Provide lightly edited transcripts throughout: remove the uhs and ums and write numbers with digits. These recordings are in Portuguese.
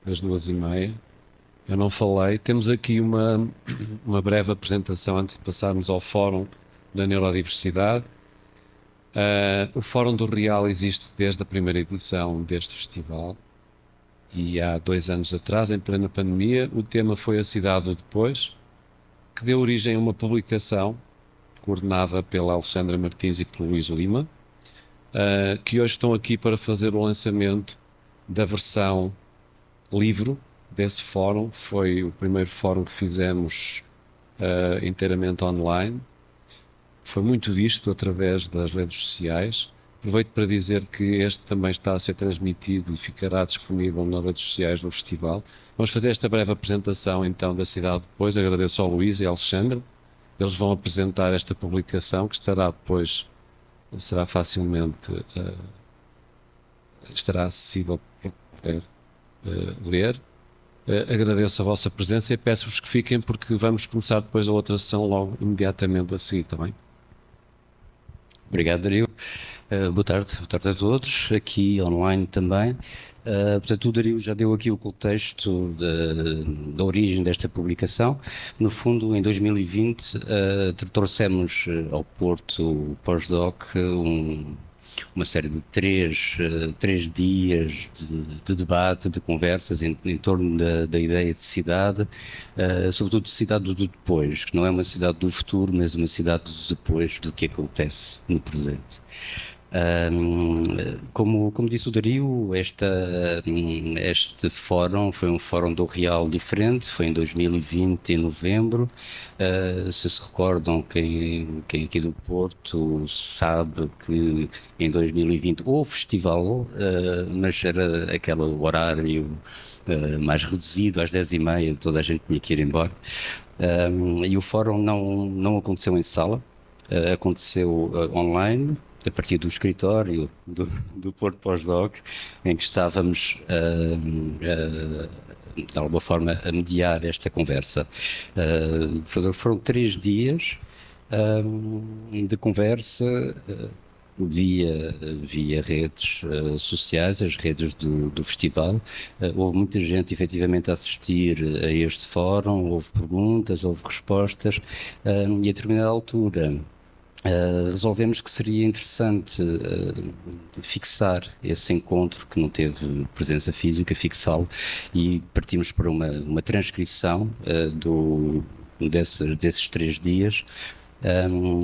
às 2h30. Eu não falei. Temos aqui uma breve apresentação antes de passarmos ao Fórum da Neurodiversidade. O Fórum do Real existe desde a primeira edição deste festival e há 2 anos atrás, em plena pandemia, o tema foi a cidade do depois, que deu origem a uma publicação coordenada pela Alexandra Martins e pelo Luís Lima, que hoje estão aqui para fazer o lançamento da versão livro desse fórum. Foi o primeiro fórum que fizemos inteiramente online. Foi muito visto através das redes sociais. Aproveito para dizer que este também está a ser transmitido e ficará disponível nas redes sociais do festival. Vamos fazer esta breve apresentação então da cidade depois. Agradeço ao Luís e ao Alexandre. Eles vão apresentar esta publicação que estará depois, será facilmente, estará acessível para poder ler. Agradeço a vossa presença e peço-vos que fiquem porque vamos começar depois a outra sessão logo imediatamente a seguir, também. Obrigado, Dario. Boa tarde a todos, aqui online também. Portanto, o Dario já deu aqui o contexto da origem desta publicação. No fundo, em 2020, trouxemos ao Porto o Pós-Doc uma série de três dias de debate, de conversas em torno da ideia de cidade, sobretudo de cidade do depois, que não é uma cidade do futuro, mas uma cidade do depois do que acontece no presente. Como disse o Dario, este fórum foi um fórum do Real diferente, foi em 2020, em novembro. Se recordam, quem aqui do Porto sabe que em 2020 houve festival, mas era aquele horário mais reduzido, às 10h30, toda a gente tinha que ir embora. E o fórum não aconteceu em sala, aconteceu online, a partir do escritório do Porto Pós-Doc, em que estávamos de alguma forma a mediar esta conversa. Foram 3 dias de conversa via redes sociais, as redes do festival. Houve muita gente efetivamente a assistir a este fórum, houve perguntas, houve respostas, e a determinada altura resolvemos que seria interessante fixar esse encontro que não teve presença física, fixá-lo, e partimos para uma transcrição desses 3 dias.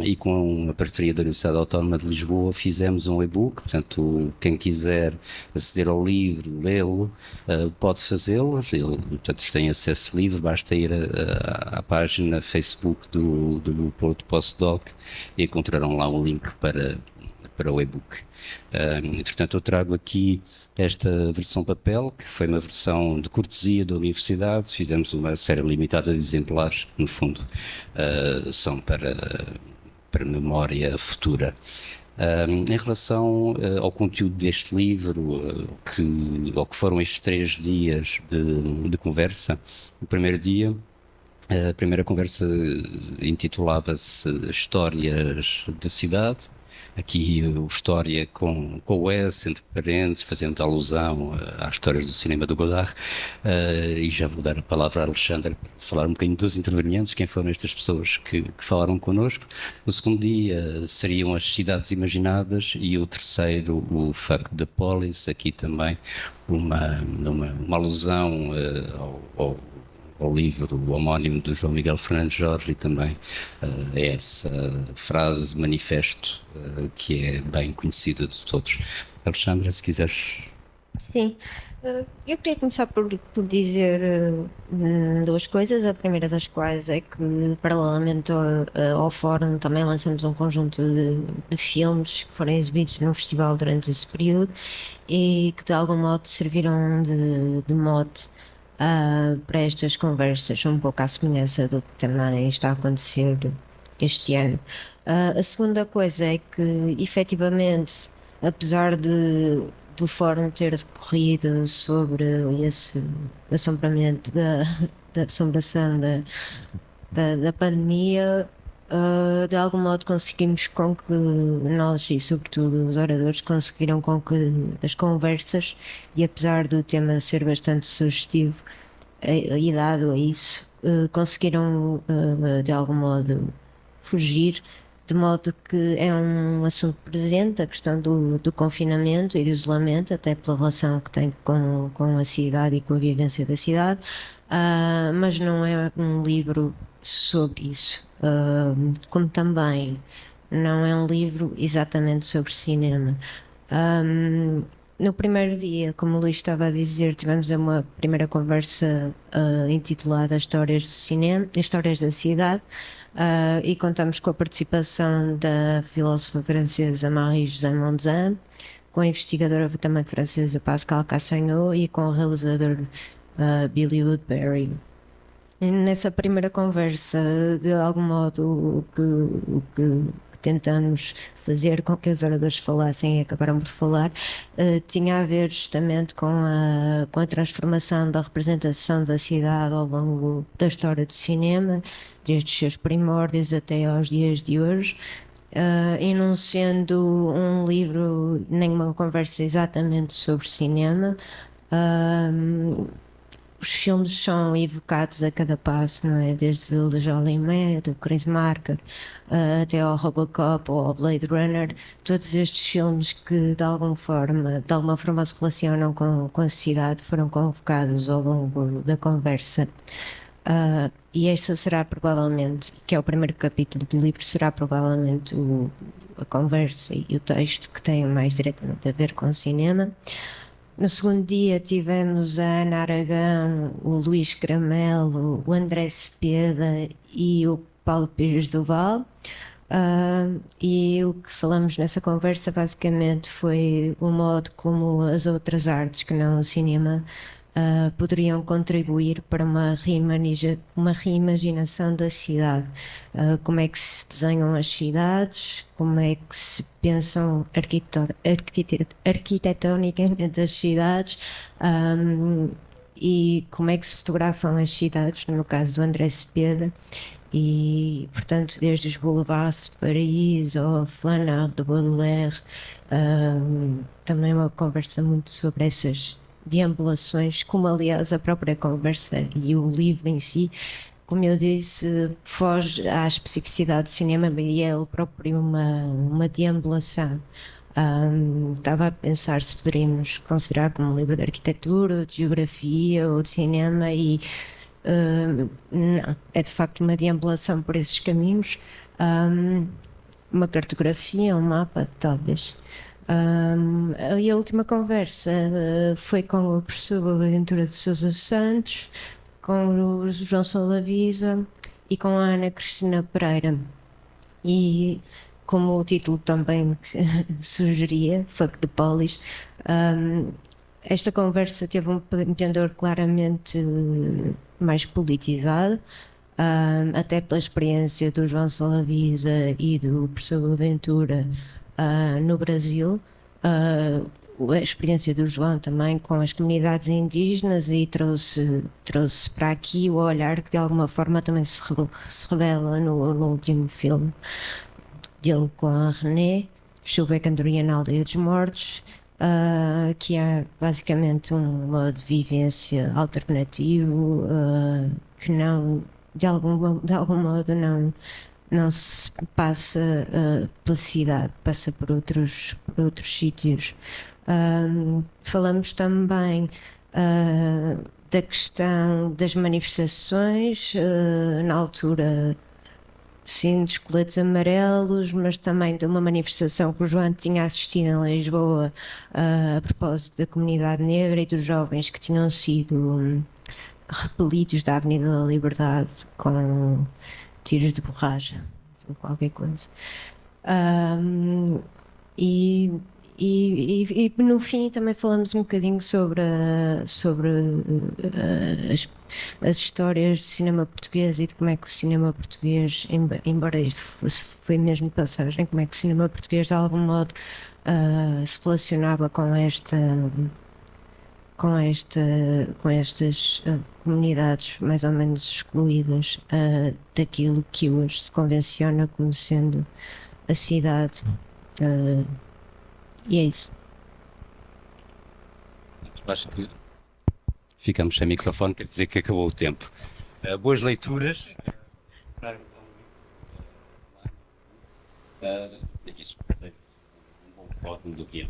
E com a parceria da Universidade Autónoma de Lisboa fizemos um e-book. Portanto, quem quiser aceder ao livro, lê-lo, pode fazê-lo. Portanto, tem acesso livre, basta ir à página Facebook do Porto Postdoc e encontrarão lá um link para o e-book. Portanto, eu trago aqui esta versão papel, que foi uma versão de cortesia da Universidade. Fizemos uma série limitada de exemplares, que no fundo são para memória futura. Em relação ao conteúdo deste livro, ao que foram estes 3 dias de conversa, o primeiro dia, a primeira conversa intitulava-se Histórias da Cidade. Aqui o História com o S, entre parênteses, fazendo alusão às histórias do cinema do Godard. E já vou dar a palavra a Alexandre para falar um bocadinho dos intervenientes, quem foram estas pessoas que falaram connosco. O segundo dia seriam as cidades imaginadas e o terceiro, o Fuck the Police, aqui também uma alusão ao livro homónimo do João Miguel Fernandes Jorge e também a essa frase manifesto que é bem conhecida de todos. Alexandra, se quiseres. Sim, eu queria começar por dizer 2 coisas. A primeira das quais é que, paralelamente ao fórum, também lançamos um conjunto de filmes que foram exibidos no festival durante esse período e que de algum modo serviram de mote para estas conversas, um pouco à semelhança do que também está a acontecer este ano. A segunda coisa é que, efetivamente, apesar do fórum ter decorrido sobre esse assombramento da assombração da pandemia, de algum modo conseguimos com que nós e sobretudo os oradores conseguiram com que as conversas, e apesar do tema ser bastante sugestivo e dado a isso, conseguiram de algum modo fugir, de modo que é um assunto presente, a questão do confinamento e do isolamento, até pela relação que tem com a cidade e com a vivência da cidade, mas não é um livro sobre isso. Como também não é um livro exatamente sobre cinema. No primeiro dia, como o Luís estava a dizer, tivemos uma primeira conversa intitulada Histórias do Cinema, Histórias da Cidade, e contamos com a participação da filósofa francesa Marie-José Monzin, com a investigadora também francesa Pascal Cassagnot e com o realizador Billy Woodbury. E nessa primeira conversa, de algum modo, o que tentamos fazer com que os oradores falassem e acabaram por falar, tinha a ver justamente com a transformação da representação da cidade ao longo da história do cinema, desde os seus primórdios até aos dias de hoje. E não sendo um livro nem uma conversa exatamente sobre cinema, os filmes são evocados a cada passo, não é? Desde o Le Jolimet, do Chris Marker, até ao Robocop ou ao Blade Runner, todos estes filmes que de alguma forma se relacionam com a cidade foram convocados ao longo da conversa. E esta será provavelmente, que é o primeiro capítulo do livro, será provavelmente a conversa e o texto que tem mais diretamente a ver com o cinema. No segundo dia tivemos a Ana Aragão, o Luís Caramelo, o André Cepeda e o Paulo Pires Duval. E o que falamos nessa conversa basicamente foi o modo como as outras artes, que não o cinema, poderiam contribuir para uma reimaginação da cidade. Como é que se desenham as cidades, como é que se pensam arquitetonicamente as cidades, e como é que se fotografam as cidades, no caso do André Cepeda. E, portanto, desde os boulevards de Paris ao Flaneur de Baudelaire, também uma conversa muito sobre essas deambulações, como aliás a própria conversa e o livro em si, como eu disse, foge à especificidade do cinema e é ele próprio uma deambulação. Estava a pensar se poderíamos considerar como um livro de arquitetura, de geografia ou de cinema e não, é de facto uma deambulação por esses caminhos, uma cartografia, um mapa, talvez. E a última conversa foi com o professor Boaventura de Sousa Santos, com o João Solavisa e com a Ana Cristina Pereira. E como o título também sugeria, Fuck the Police, esta conversa teve um pendor claramente mais politizado, até pela experiência do João Solavisa e do professor Boaventura no Brasil, a experiência do João também com as comunidades indígenas, e trouxe para aqui o olhar que de alguma forma também se revela no último filme dele com a René, Chuva Cantoria na Aldeia dos Mortos, que é basicamente um modo de vivência alternativo, que não, de algum modo não se passa pela cidade, passa por outros sítios. Falamos também da questão das manifestações, na altura, sim, dos coletes amarelos, mas também de uma manifestação que o João tinha assistido em Lisboa, a propósito da comunidade negra e dos jovens que tinham sido repelidos da Avenida da Liberdade com tiros de borracha, ou qualquer coisa. E no fim também falamos um bocadinho sobre as histórias do cinema português e de como é que o cinema português, embora foi mesmo de passagem, como é que o cinema português de algum modo se relacionava com com estas comunidades mais ou menos excluídas daquilo que hoje se convenciona como sendo a cidade. E é isso. Acho que ficamos sem microfone, quer dizer que acabou o tempo. Boas leituras. Isso, um bom fórum do guião.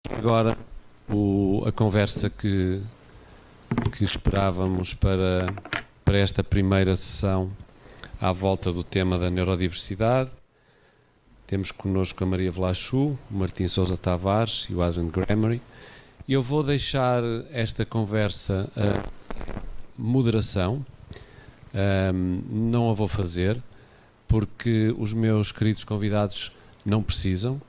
Agora, a conversa que esperávamos para esta primeira sessão à volta do tema da neurodiversidade. Temos connosco a Maria Vlachou, o Martim Sousa Tavares e o Adrian Gremery. E eu vou deixar esta conversa a moderação, não a vou fazer, porque os meus queridos convidados não precisam.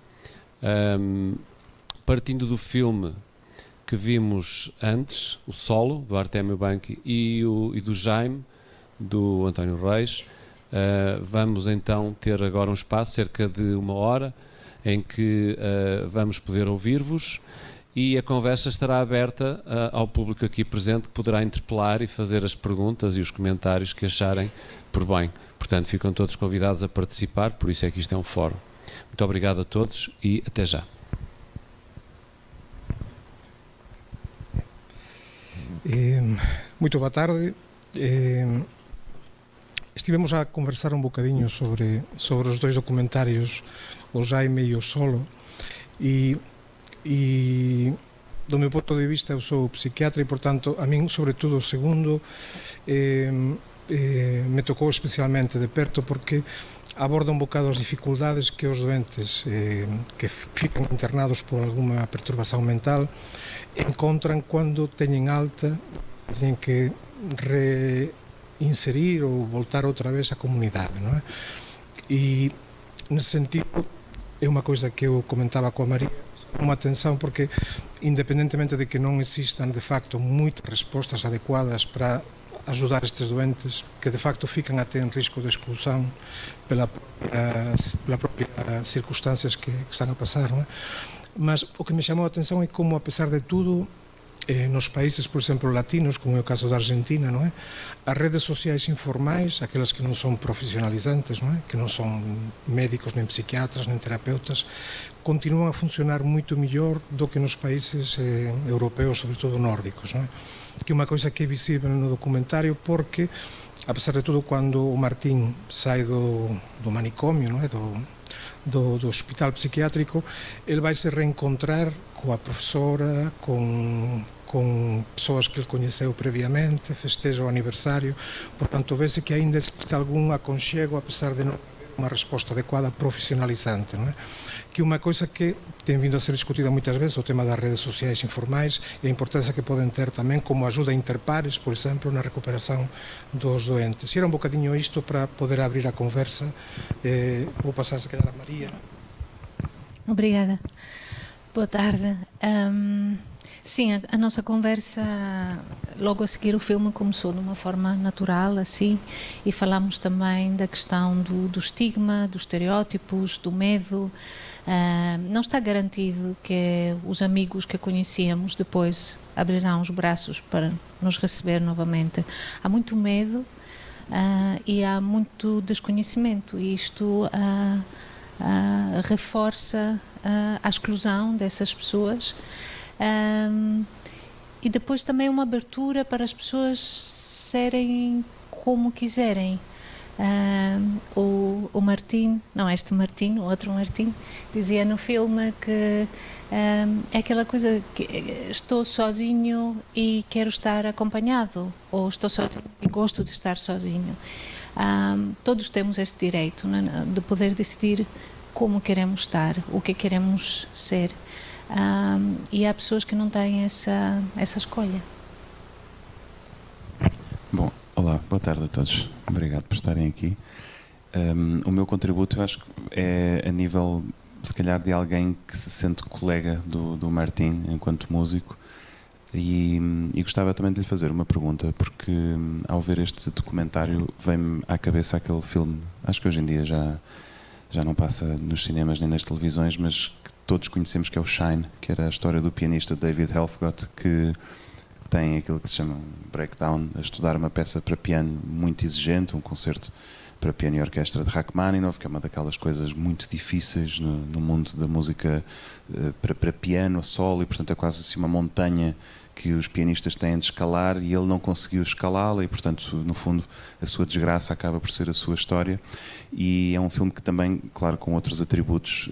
Partindo do filme que vimos antes, o Solo, do Artémio Banchi, e do Jaime, do António Reis, vamos então ter agora um espaço, cerca de 1 hora, em que vamos poder ouvir-vos, e a conversa estará aberta ao público aqui presente, que poderá interpelar e fazer as perguntas e os comentários que acharem por bem. Portanto, ficam todos convidados a participar, por isso é que isto é um fórum. Muito obrigado a todos e até já. Muito boa tarde. Estivemos a conversar un bocadiño sobre os dois documentarios, o Jaime e o Solo, e do meu ponto de vista eu sou psiquiatra e, portanto, a min, sobre todo, o segundo me tocou especialmente de perto, porque aborda un bocado as dificultades que os doentes que fican internados por alguma perturbación mental encontran cando teñen alta, teñen que reinserir ou voltar outra vez á comunidade, non é? E nese sentido é unha coisa que eu comentaba coa María, unha atención, porque independentemente de que non existan de facto moitas respostas adecuadas para ajudar estes doentes que de facto fican até en risco de exclusão pela propia circunstancias que están a pasar, non é? Mas o que me chamou a atención é como, a pesar de tudo, nos países, por exemplo, latinos, como é o caso da Argentina, non é? As redes sociais informais, aquelas que non son profesionalizantes, non é? Que non son médicos, nen psiquiatras, nen terapeutas, continúan a funcionar moito mellor do que nos países europeos, sobre todo nórdicos, non é? Que é unha coisa que é visible no documentario, porque, a pesar de tudo, cando o Martín sai do manicomio, non é? Do hospital psiquiátrico, ele vai se reencontrar coa profesora, con persoas que ele coñeceu previamente, festeja o aniversario, portanto, vese que ainda existe algún aconchego, a pesar de non haber unha resposta adecuada profesionalizante, non é? Que é unha coisa que ten vindo a ser discutida moitas veces, o tema das redes sociais informais e a importancia que poden ter tamén como ajuda interpares, por exemplo, na recuperación dos doentes. E era un bocadiño isto para poder abrir a conversa. Vou pasar, se calhar, a María. Obrigada. Boa tarde. Sim, a nossa conversa logo a seguir o filme começou de uma forma natural, assim, e falámos também da questão do estigma, dos estereótipos, do medo. Não está garantido que os amigos que conhecíamos depois abrirão os braços para nos receber novamente. Há muito medo e há muito desconhecimento, e isto reforça a exclusão dessas pessoas. E depois também uma abertura para as pessoas serem como quiserem. O Martim, não este Martim, o outro Martim, dizia no filme que é aquela coisa que estou sozinho e quero estar acompanhado, ou estou sozinho e gosto de estar sozinho. Todos temos este direito, né, de poder decidir como queremos estar, o que queremos ser. E há pessoas que não têm essa escolha. Bom, olá, boa tarde a todos. Obrigado por estarem aqui. O meu contributo, eu acho que é a nível, se calhar, de alguém que se sente colega do Martim enquanto músico, e gostava também de lhe fazer uma pergunta, porque ao ver este documentário vem-me à cabeça aquele filme acho que hoje em dia já não passa nos cinemas nem nas televisões, mas que todos conhecemos, que é o Shine, que era a história do pianista David Helfgott, que tem aquilo que se chama um breakdown, a estudar uma peça para piano muito exigente, um concerto para piano e orquestra de Rachmaninoff, que é uma daquelas coisas muito difíceis no mundo da música para piano, a solo, e portanto é quase assim uma montanha que os pianistas têm de escalar, e ele não conseguiu escalá-la, e portanto, no fundo, a sua desgraça acaba por ser a sua história. E é um filme que também, claro, com outros atributos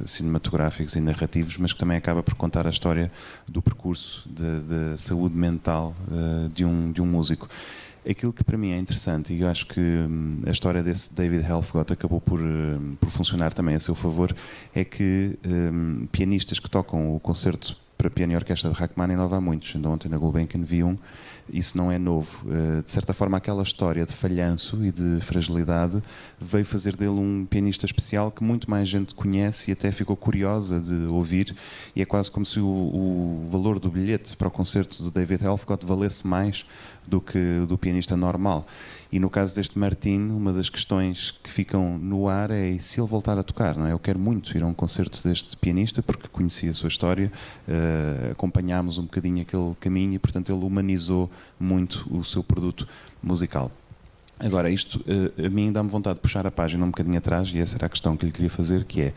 cinematográficos e narrativos, mas que também acaba por contar a história do percurso de saúde mental de um músico. Aquilo que para mim é interessante, e eu acho que a história desse David Helfgott acabou por funcionar também a seu favor, é que pianistas que tocam o concerto para piano e orquestra de Rachmaninoff há muitos. Ainda ontem na Gulbenkian vi um. Isso não é novo. De certa forma, aquela história de falhanço e de fragilidade veio fazer dele um pianista especial que muito mais gente conhece e até ficou curiosa de ouvir, e é quase como se o valor do bilhete para o concerto do David Helfgott valesse mais do que do pianista normal. E no caso deste Martin, uma das questões que ficam no ar é: e se ele voltar a tocar? Não é? Eu quero muito ir a um concerto deste pianista porque conheci a sua história, acompanhámos um bocadinho aquele caminho, e portanto ele humanizou muito o seu produto musical. Agora, isto a mim dá-me vontade de puxar a página um bocadinho atrás, e essa era a questão que lhe queria fazer, que é: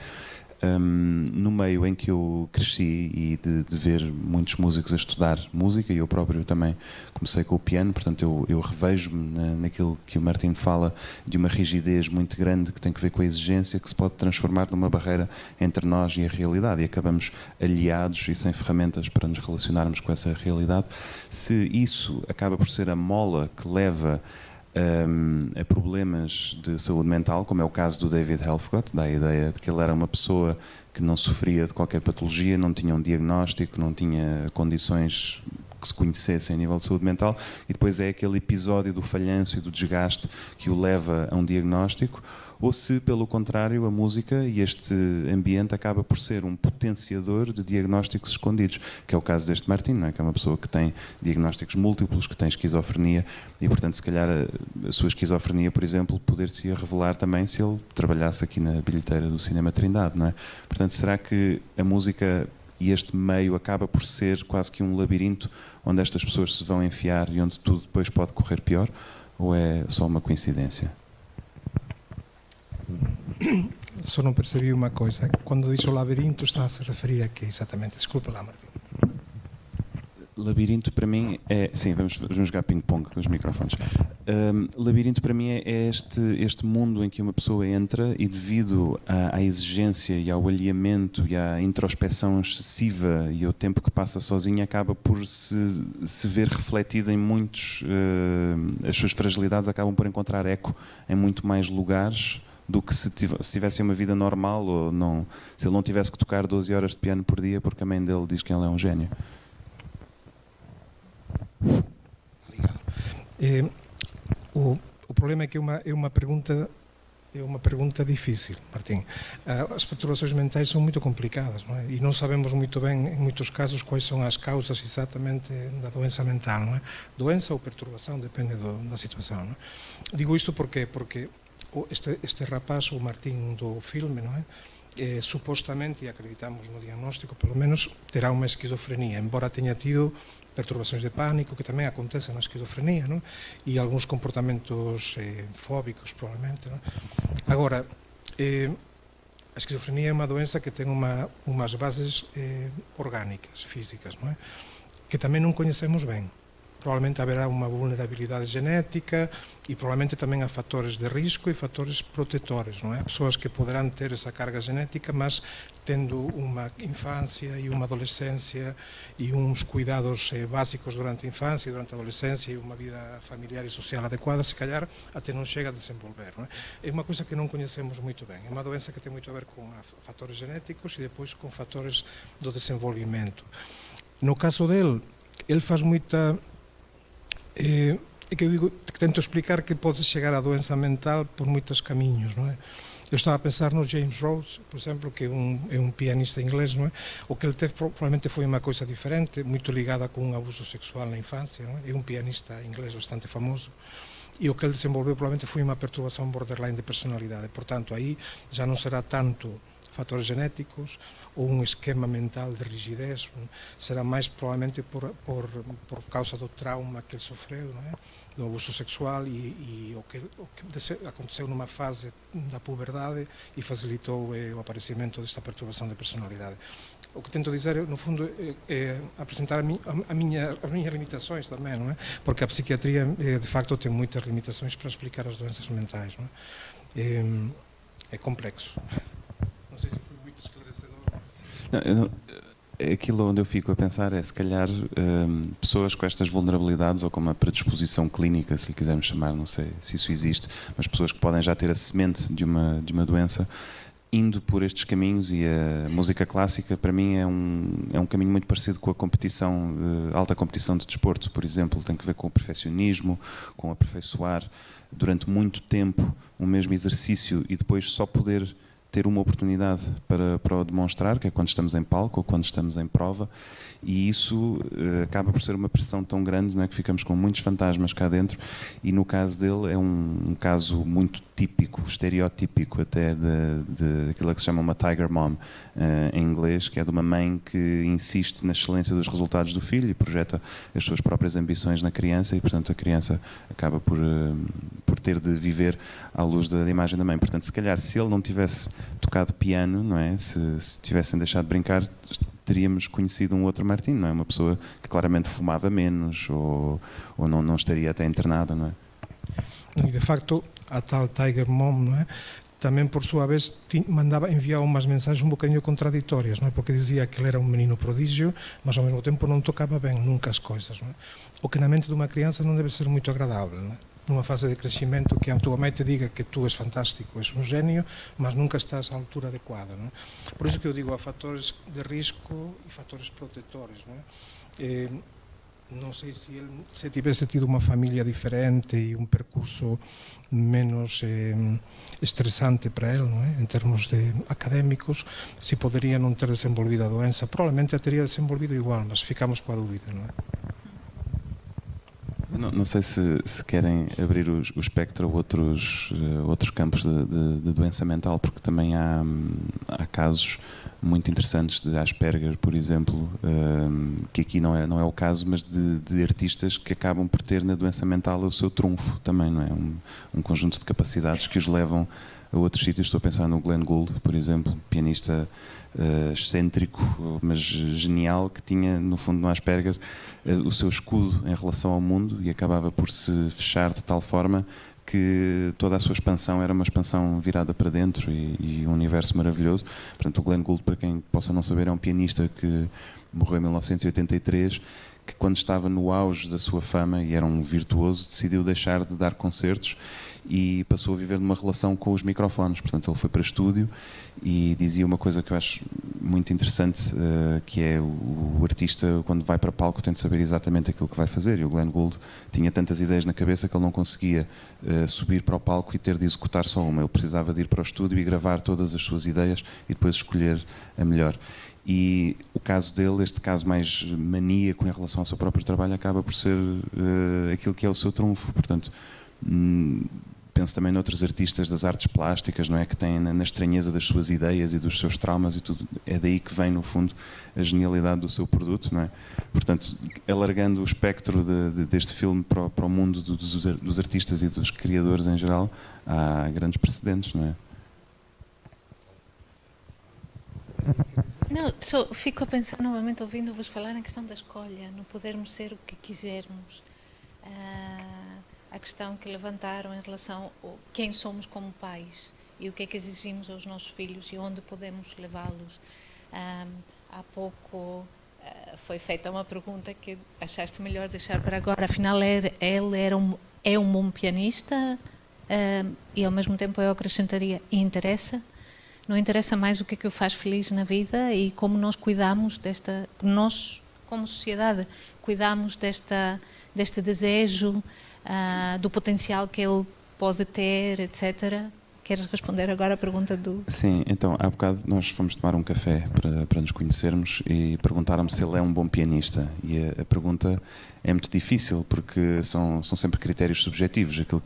no meio em que eu cresci e de ver muitos músicos a estudar música, e eu próprio também comecei com o piano, portanto eu revejo-me naquilo que o Martin fala, de uma rigidez muito grande que tem que ver com a exigência, que se pode transformar numa barreira entre nós e a realidade, e acabamos aliados e sem ferramentas para nos relacionarmos com essa realidade. Se isso acaba por ser a mola que leva a problemas de saúde mental, como é o caso do David Helfgott, dá a ideia de que ele era uma pessoa que não sofria de qualquer patologia, não tinha um diagnóstico, não tinha condições que se conhecessem a nível de saúde mental, e depois é aquele episódio do falhanço e do desgaste que o leva a um diagnóstico, ou se, pelo contrário, a música e este ambiente acaba por ser um potenciador de diagnósticos escondidos, que é o caso deste Martin, não é? Que é uma pessoa que tem diagnósticos múltiplos, que tem esquizofrenia, e portanto se calhar a sua esquizofrenia, por exemplo, poder-se revelar também se ele trabalhasse aqui na bilheteira do Cinema Trindade, não é? Portanto, será que a música e este meio acaba por ser quase que um labirinto onde estas pessoas se vão enfiar e onde tudo depois pode correr pior, ou é só uma coincidência? Só não percebi uma coisa. Quando disse o labirinto, está a se referir a quê exatamente? Desculpa lá, Martim. Labirinto para mim é... Sim, vamos jogar ping-pong com os microfones. Labirinto para mim é este mundo em que uma pessoa entra e, devido à exigência e ao alinhamento e à introspeção excessiva e ao tempo que passa sozinha, acaba por se ver refletida em muitos... as suas fragilidades acabam por encontrar eco em muito mais lugares do que se tivesse uma vida normal, ou não, se ele não tivesse que tocar 12 horas de piano por dia porque a mãe dele diz que ele é um gênio. Obrigado. O problema é que é uma pergunta difícil, Martim. As perturbações mentais são muito complicadas, não é? E não sabemos muito bem, em muitos casos, quais são as causas exatamente da doença mental, não é? Doença ou perturbação, depende da situação, não é? Digo isto porque este rapaz, o Martín do filme, não é? Supostamente, e acreditamos no diagnóstico, pelo menos terá uma esquizofrenia, embora tenha tido perturbações de pânico, que também acontecem na esquizofrenia, não é? E alguns comportamentos fóbicos, provavelmente, não é? Agora, a esquizofrenia é uma doença que tem umas bases orgânicas, físicas, não é? Que também não conhecemos bem. Provavelmente haverá uma vulnerabilidade genética e provavelmente também há fatores de risco e fatores protetores, não é? Há pessoas que poderão ter essa carga genética, mas tendo uma infância e uma adolescência e uns cuidados básicos durante a infância e durante a adolescência e uma vida familiar e social adequada, se calhar até não chega a desenvolver, não é? É uma coisa que não conhecemos muito bem. É uma doença que tem muito a ver com fatores genéticos e depois com fatores do desenvolvimento. No caso dele, ele faz muita... É que eu digo, tento explicar que pode chegar à doença mental por muitos caminhos, não é? Eu estava a pensar no James Rhodes, por exemplo, que é um pianista inglês, não é? O que ele teve provavelmente foi uma coisa diferente, muito ligada com um abuso sexual na infância, não é? É um pianista inglês bastante famoso. e o que ele desenvolveu provavelmente foi uma perturbação borderline de personalidade. Portanto, aí já não será tanto fatores genéticos ou um esquema mental de rigidez, será mais provavelmente por causa do trauma que ele sofreu, não é? Do abuso sexual e o que aconteceu numa fase da puberdade e facilitou o aparecimento desta perturbação de personalidade. O que tento dizer, no fundo, é apresentar as minhas limitações também, não é? Porque a psiquiatria, de facto, tem muitas limitações para explicar as doenças mentais, não é? É complexo. Não sei se foi muito esclarecedor. Aquilo onde eu fico a pensar é, se calhar, pessoas com estas vulnerabilidades ou com uma predisposição clínica, se lhe quisermos chamar, não sei se isso existe, mas pessoas que podem já ter a semente de uma doença, indo por estes caminhos, e a música clássica para mim é um caminho muito parecido com a competição, alta competição de desporto, por exemplo, tem que ver com o perfeccionismo, com aperfeiçoar durante muito tempo o mesmo exercício e depois só poder ter uma oportunidade para o demonstrar, que é quando estamos em palco ou quando estamos em prova, e isso acaba por ser uma pressão tão grande, não é, que ficamos com muitos fantasmas cá dentro, e no caso dele é um caso muito típico, estereotípico até de aquilo que se chama uma tiger mom em inglês, que é de uma mãe que insiste na excelência dos resultados do filho e projeta as suas próprias ambições na criança, e portanto a criança acaba por ter de viver à luz da imagem da mãe. Portanto, se calhar, se ele não tivesse tocado piano, não é, se tivessem deixado de brincar, teríamos conhecido um outro Martin, não é? Uma pessoa que claramente fumava menos ou não estaria até internada, não é? E de facto, a tal Tiger Mom, não é? Também, por sua vez, enviava umas mensagens um bocadinho contraditórias, não é? Porque dizia que ele era um menino prodígio, mas ao mesmo tempo não tocava bem nunca as coisas, não é? O que na mente de uma criança não deve ser muito agradável, não é? Numa fase de crescimento, que a tua mãe te diga que tu és fantástico, és um gênio, mas nunca estás à altura adequada, não é? Por isso que eu digo, há fatores de risco e fatores protetores, não é? Não sei se ele, se tivesse tido uma família diferente e um percurso menos estressante para ele, não é? Em termos académicos, se poderia não ter desenvolvido a doença. Provavelmente a teria desenvolvido igual, mas ficamos com a dúvida, não é? Não sei se querem abrir o espectro a outros campos de doença mental, porque também há casos muito interessantes de Asperger, por exemplo, que aqui não é o caso, mas de artistas que acabam por ter na doença mental o seu trunfo também, não é? Um conjunto de capacidades que os levam a outros sítios. Estou a pensar no Glenn Gould, por exemplo, pianista excêntrico, mas genial, que tinha, no fundo, no Asperger, o seu escudo em relação ao mundo e acabava por se fechar de tal forma que toda a sua expansão era uma expansão virada para dentro e um universo maravilhoso. Portanto, o Glenn Gould, para quem possa não saber, é um pianista que morreu em 1983, que quando estava no auge da sua fama e era um virtuoso, decidiu deixar de dar concertos e passou a viver numa relação com os microfones. Portanto, ele foi para estúdio e dizia uma coisa que eu acho muito interessante, que é o artista, quando vai para palco, tem de saber exatamente aquilo que vai fazer, e o Glenn Gould tinha tantas ideias na cabeça que ele não conseguia subir para o palco e ter de executar só uma. Ele precisava de ir para o estúdio e gravar todas as suas ideias e depois escolher a melhor. E o caso dele, este caso mais maníaco em relação ao seu próprio trabalho, acaba por ser aquilo que é o seu trunfo. Portanto, penso também noutros artistas das artes plásticas, não é, que têm na estranheza das suas ideias e dos seus traumas e tudo, é daí que vem, no fundo, a genialidade do seu produto, não é? Portanto, alargando o espectro deste filme para o mundo dos artistas e dos criadores em geral, há grandes precedentes, não é? Não, só fico a pensar novamente, ouvindo-vos falar em questão da escolha, no podermos ser o que quisermos. A questão que levantaram em relação a quem somos como pais e o que é que exigimos aos nossos filhos e onde podemos levá-los. Há pouco foi feita uma pergunta que achaste melhor deixar para agora. Afinal, ele é um bom pianista e ao mesmo tempo eu acrescentaria, interessa? Não interessa mais o que é que o faz feliz na vida e como nós cuidamos nós como sociedade cuidamos deste desejo, do potencial que ele pode ter, etc. Queres responder agora a pergunta do... Sim, então, há bocado nós fomos tomar um café para nos conhecermos e perguntaram-me se ele é um bom pianista. E a pergunta é muito difícil, porque são sempre critérios subjetivos. Aquilo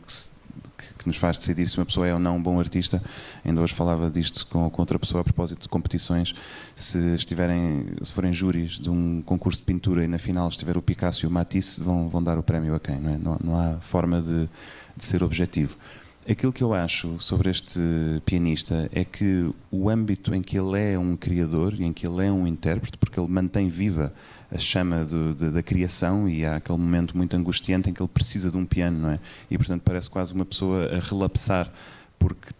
que nos faz decidir se uma pessoa é ou não um bom artista. Ainda hoje falava disto com outra pessoa a propósito de competições. Se forem júris de um concurso de pintura e na final estiver o Picasso e o Matisse, vão dar o prémio a quem? Não é? Não há forma de ser objetivo. Aquilo que eu acho sobre este pianista é que o âmbito em que ele é um criador e em que ele é um intérprete, porque ele mantém viva a chama da criação, e há aquele momento muito angustiante em que ele precisa de um piano, não é? E portanto parece quase uma pessoa a relapsar porque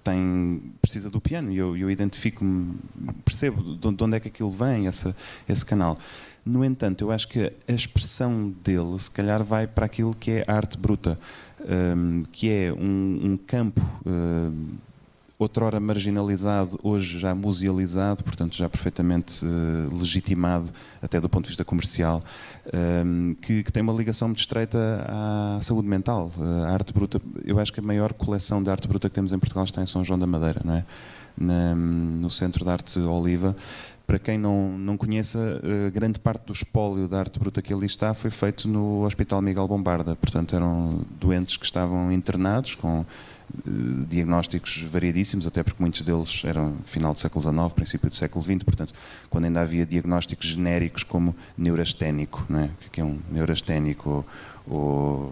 precisa do piano, e eu identifico-me, percebo de onde é que aquilo vem, esse canal. No entanto, eu acho que a expressão dele se calhar vai para aquilo que é a arte bruta, que é um campo outrora marginalizado, hoje já musealizado, portanto já perfeitamente legitimado, até do ponto de vista comercial, que tem uma ligação muito estreita à saúde mental. A arte bruta, eu acho que a maior coleção de arte bruta que temos em Portugal está em São João da Madeira, não é? No Centro de Arte Oliva. Para quem não conheça, grande parte do espólio da arte bruta que ali está foi feito no Hospital Miguel Bombarda. Portanto, eram doentes que estavam internados com diagnósticos variadíssimos, até porque muitos deles eram final do século XIX, princípio do século XX, portanto, quando ainda havia diagnósticos genéricos como neurasténico, não é? O que é um neurasténico ou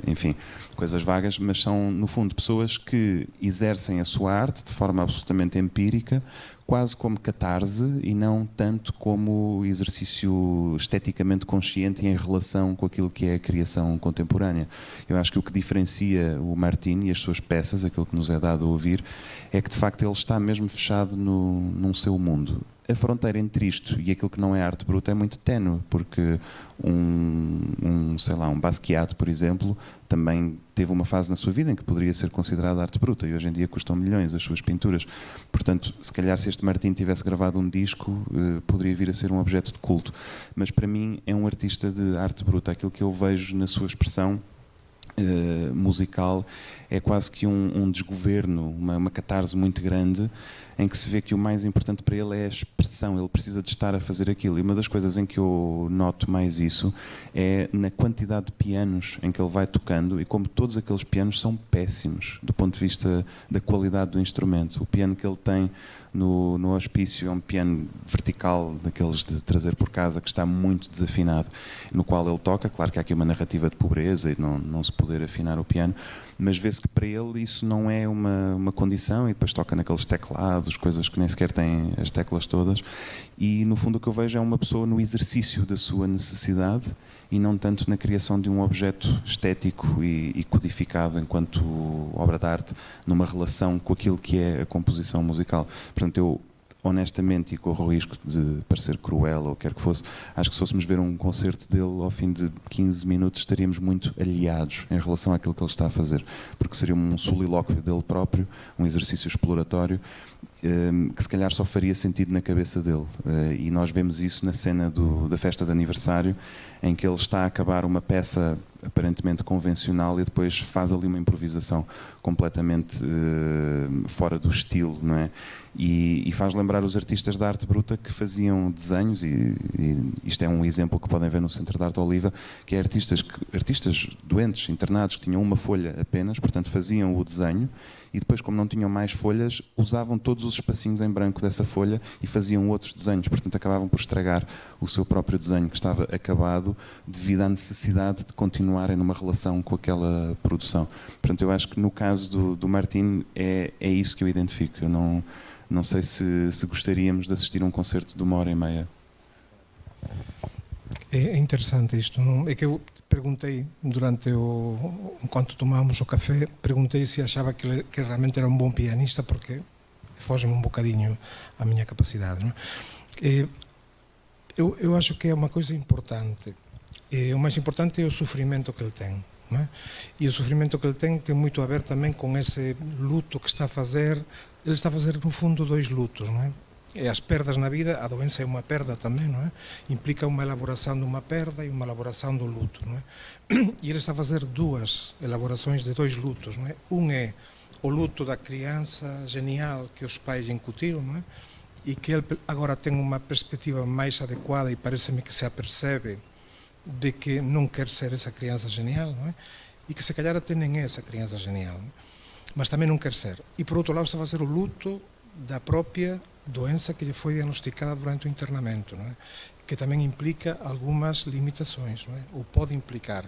enfim, coisas vagas, mas são, no fundo, pessoas que exercem a sua arte de forma absolutamente empírica, quase como catarse e não tanto como exercício esteticamente consciente em relação com aquilo que é a criação contemporânea. Eu acho que o que diferencia o Martín e as suas peças, aquilo que nos é dado a ouvir, é que de facto ele está mesmo fechado num seu mundo. A fronteira entre isto e aquilo que não é arte bruta é muito ténue, porque sei lá, um Basquiat, por exemplo, também teve uma fase na sua vida em que poderia ser considerada arte bruta, e hoje em dia custam milhões as suas pinturas. Portanto, se calhar se este Martín tivesse gravado um disco, poderia vir a ser um objeto de culto. Mas para mim é um artista de arte bruta. Aquilo que eu vejo na sua expressão musical é quase que um desgoverno, uma catarse muito grande, em que se vê que o mais importante para ele é a expressão, ele precisa de estar a fazer aquilo. E uma das coisas em que eu noto mais isso é na quantidade de pianos em que ele vai tocando, e como todos aqueles pianos são péssimos do ponto de vista da qualidade do instrumento. O piano que ele tem no hospício é um piano vertical, daqueles de trazer por casa, que está muito desafinado, no qual ele toca. Claro que há aqui uma narrativa de pobreza e não se poder afinar o piano, mas vê-se que para ele isso não é uma condição, e depois toca naqueles teclados, coisas que nem sequer têm as teclas todas, e no fundo o que eu vejo é uma pessoa no exercício da sua necessidade e não tanto na criação de um objeto estético e codificado enquanto obra de arte, numa relação com aquilo que é a composição musical. Portanto, eu honestamente, e corro o risco de parecer cruel ou quer que fosse, acho que se fôssemos ver um concerto dele ao fim de 15 minutos estaríamos muito aliados em relação àquilo que ele está a fazer, porque seria um solilóquio dele próprio, um exercício exploratório, que se calhar só faria sentido na cabeça dele. E nós vemos isso na cena da festa de aniversário, em que ele está a acabar uma peça aparentemente convencional e depois faz ali uma improvisação completamente fora do estilo, não é? E faz lembrar os artistas da arte bruta que faziam desenhos, e isto é um exemplo que podem ver no Centro de Arte Oliva, que é artistas doentes, internados, que tinham uma folha apenas, portanto faziam o desenho, e depois, como não tinham mais folhas, usavam todos os espacinhos em branco dessa folha e faziam outros desenhos, portanto acabavam por estragar o seu próprio desenho que estava acabado devido à necessidade de continuarem numa relação com aquela produção. Portanto, eu acho que no caso do Martín é isso que eu identifico. Eu não sei se gostaríamos de assistir a um concerto de 1h30. É interessante isto, não? É que eu perguntei enquanto tomámos o café, perguntei se achava que realmente era um bom pianista, porque foge-me um bocadinho a minha capacidade, não? Eu acho que é uma coisa importante. O mais importante é o sofrimento que ele tem, não é? E o sofrimento que ele tem muito a ver também com esse luto que está a fazer. Ele está a fazer, no fundo, 2 lutos, não é? E as perdas na vida, a doença é uma perda também, não é? Implica uma elaboração de uma perda e uma elaboração do luto, não é? E ele está a fazer 2 elaborações de 2 lutos, não é? Um é o luto da criança genial que os pais incutiram, não é? E que ele agora tem uma perspectiva mais adequada e parece-me que se apercebe de que não quer ser essa criança genial, não é? E que se calhar até nem é essa criança genial, não é? Mas também não quer ser. E por outro lado está a fazer o luto da própria doença que lhe foi diagnosticada durante o internamento, não é? Que também implica algumas limitações, não é? Ou pode implicar.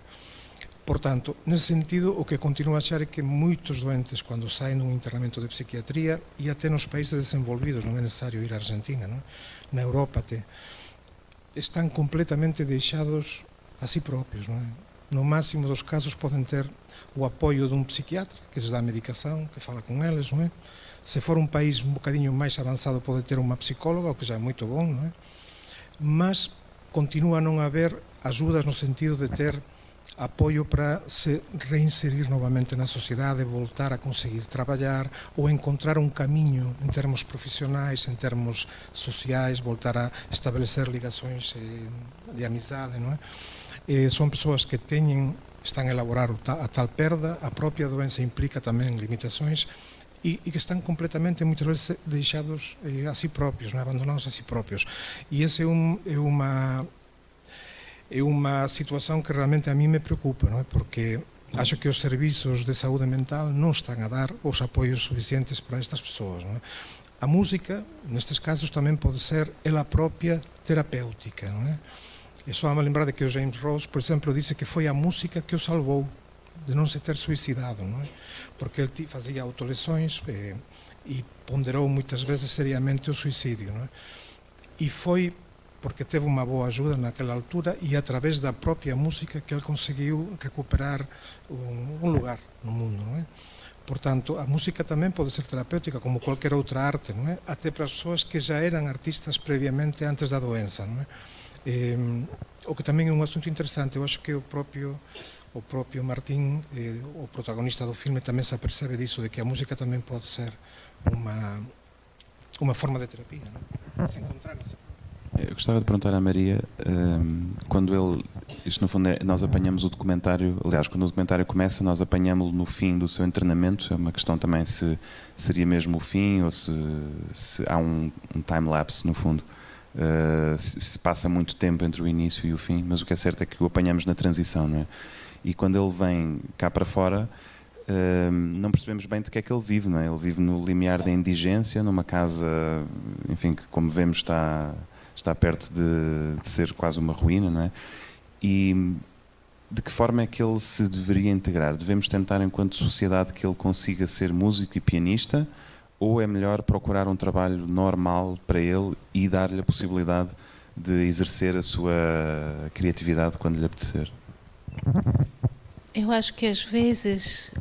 Portanto, nesse sentido, o que continuo a achar é que muitos doentes, quando saem de um internamento de psiquiatria, e até nos países desenvolvidos, não é necessário ir à Argentina, não é? Na Europa até, estão completamente deixados a si próprios, não é? No máximo dos casos podem ter o apoio de um psiquiatra, que lhes dá a medicação, que fala com eles, não é? Se for um país um bocadinho mais avançado, pode ter uma psicóloga, o que já é muito bom, não é? Mas continua a não haver ajudas no sentido de ter apoio para se reinserir novamente na sociedade, voltar a conseguir trabalhar ou encontrar um caminho em termos profissionais, em termos sociais, voltar a estabelecer ligações de amizade, não é? São pessoas que estão a elaborar a tal perda, a própria doença implica também limitações e que estão completamente, muitas vezes, deixados a si próprios, não é? Abandonados a si próprios. E essa é uma situação que realmente a mim me preocupa, não é? Porque acho que os serviços de saúde mental não estão a dar os apoios suficientes para estas pessoas, não é? A música, nestes casos, também pode ser ela própria terapêutica, não é? E só me lembrar de que o James Rose, por exemplo, disse que foi a música que o salvou de não se ter suicidado, não é? Porque ele fazia autolesões e ponderou muitas vezes seriamente o suicídio, não é? E foi porque teve uma boa ajuda naquela altura e através da própria música que ele conseguiu recuperar um lugar no mundo, não é? Portanto, a música também pode ser terapêutica, como qualquer outra arte, não é? Até para as pessoas que já eram artistas previamente antes da doença, não é? O que também é um assunto interessante. Eu acho que o próprio Martín, o protagonista do filme, também se apercebe disso, de que a música também pode ser uma forma de terapia, não é? Se encontrar nessa. Eu gostava de perguntar à Maria, quando isto no fundo nós apanhamos o documentário, aliás, quando o documentário começa, nós apanhamos-lo no fim do seu internamento, é uma questão também se seria mesmo o fim ou se há um time-lapse no fundo, se passa muito tempo entre o início e o fim, mas o que é certo é que o apanhamos na transição, não é? E quando ele vem cá para fora, não percebemos bem de que é que ele vive, não é? Ele vive no limiar da indigência, numa casa, enfim, que como vemos está perto de ser quase uma ruína, não é? E de que forma é que ele se deveria integrar? Devemos tentar, enquanto sociedade, que ele consiga ser músico e pianista, ou é melhor procurar um trabalho normal para ele e dar-lhe a possibilidade de exercer a sua criatividade quando lhe apetecer? Eu acho que às vezes,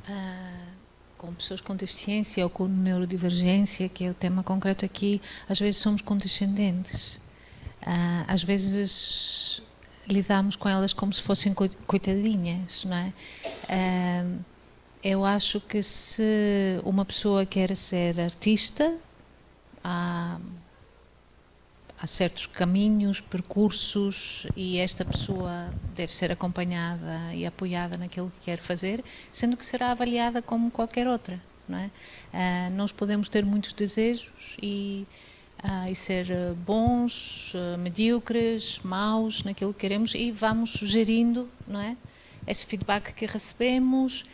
com pessoas com deficiência ou com neurodivergência, que é o tema concreto aqui, às vezes somos condescendentes. Às vezes lidamos com elas como se fossem coitadinhas, não é? Eu acho que se uma pessoa quer ser artista, há certos caminhos, percursos, e esta pessoa deve ser acompanhada e apoiada naquilo que quer fazer, sendo que será avaliada como qualquer outra, não é? Nós podemos ter muitos desejos e ser bons, medíocres, maus naquilo que queremos, e vamos gerindo, não é? Esse feedback que recebemos,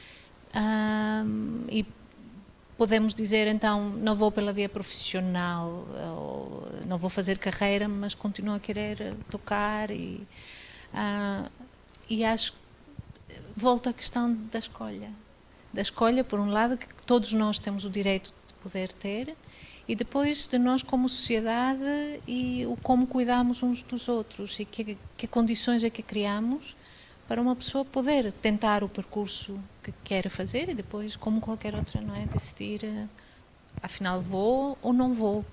e podemos dizer, então, não vou pela via profissional, ou não vou fazer carreira, mas continuo a querer tocar e acho que volto à questão da escolha. Da escolha, por um lado, que todos nós temos o direito de poder ter, e depois de nós como sociedade e como cuidamos uns dos outros e que condições é que criamos para uma pessoa poder tentar o percurso que quer fazer e depois, como qualquer outra, não é, decidir, afinal vou ou não vou.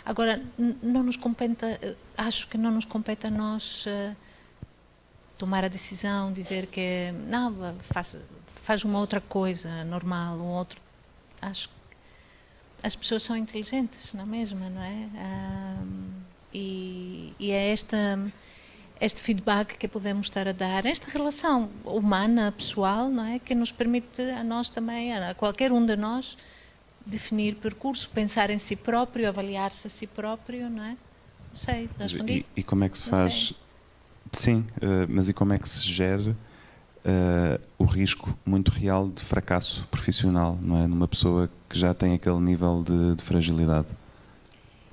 Agora, não nos compete, acho que não nos compete a nós tomar a decisão, dizer que não, faz uma outra coisa normal, um outro. Acho que as pessoas são inteligentes, não é mesmo, não é? E é este feedback que podemos estar a dar, esta relação humana, pessoal, não é? Que nos permite a nós também, a qualquer um de nós, definir percurso, pensar em si próprio, avaliar-se a si próprio, não é? Não sei, respondi? E como é que se Não faz... Sim, mas e como é que se gera o risco muito real de fracasso profissional, não é? Numa pessoa que já tem aquele nível de fragilidade?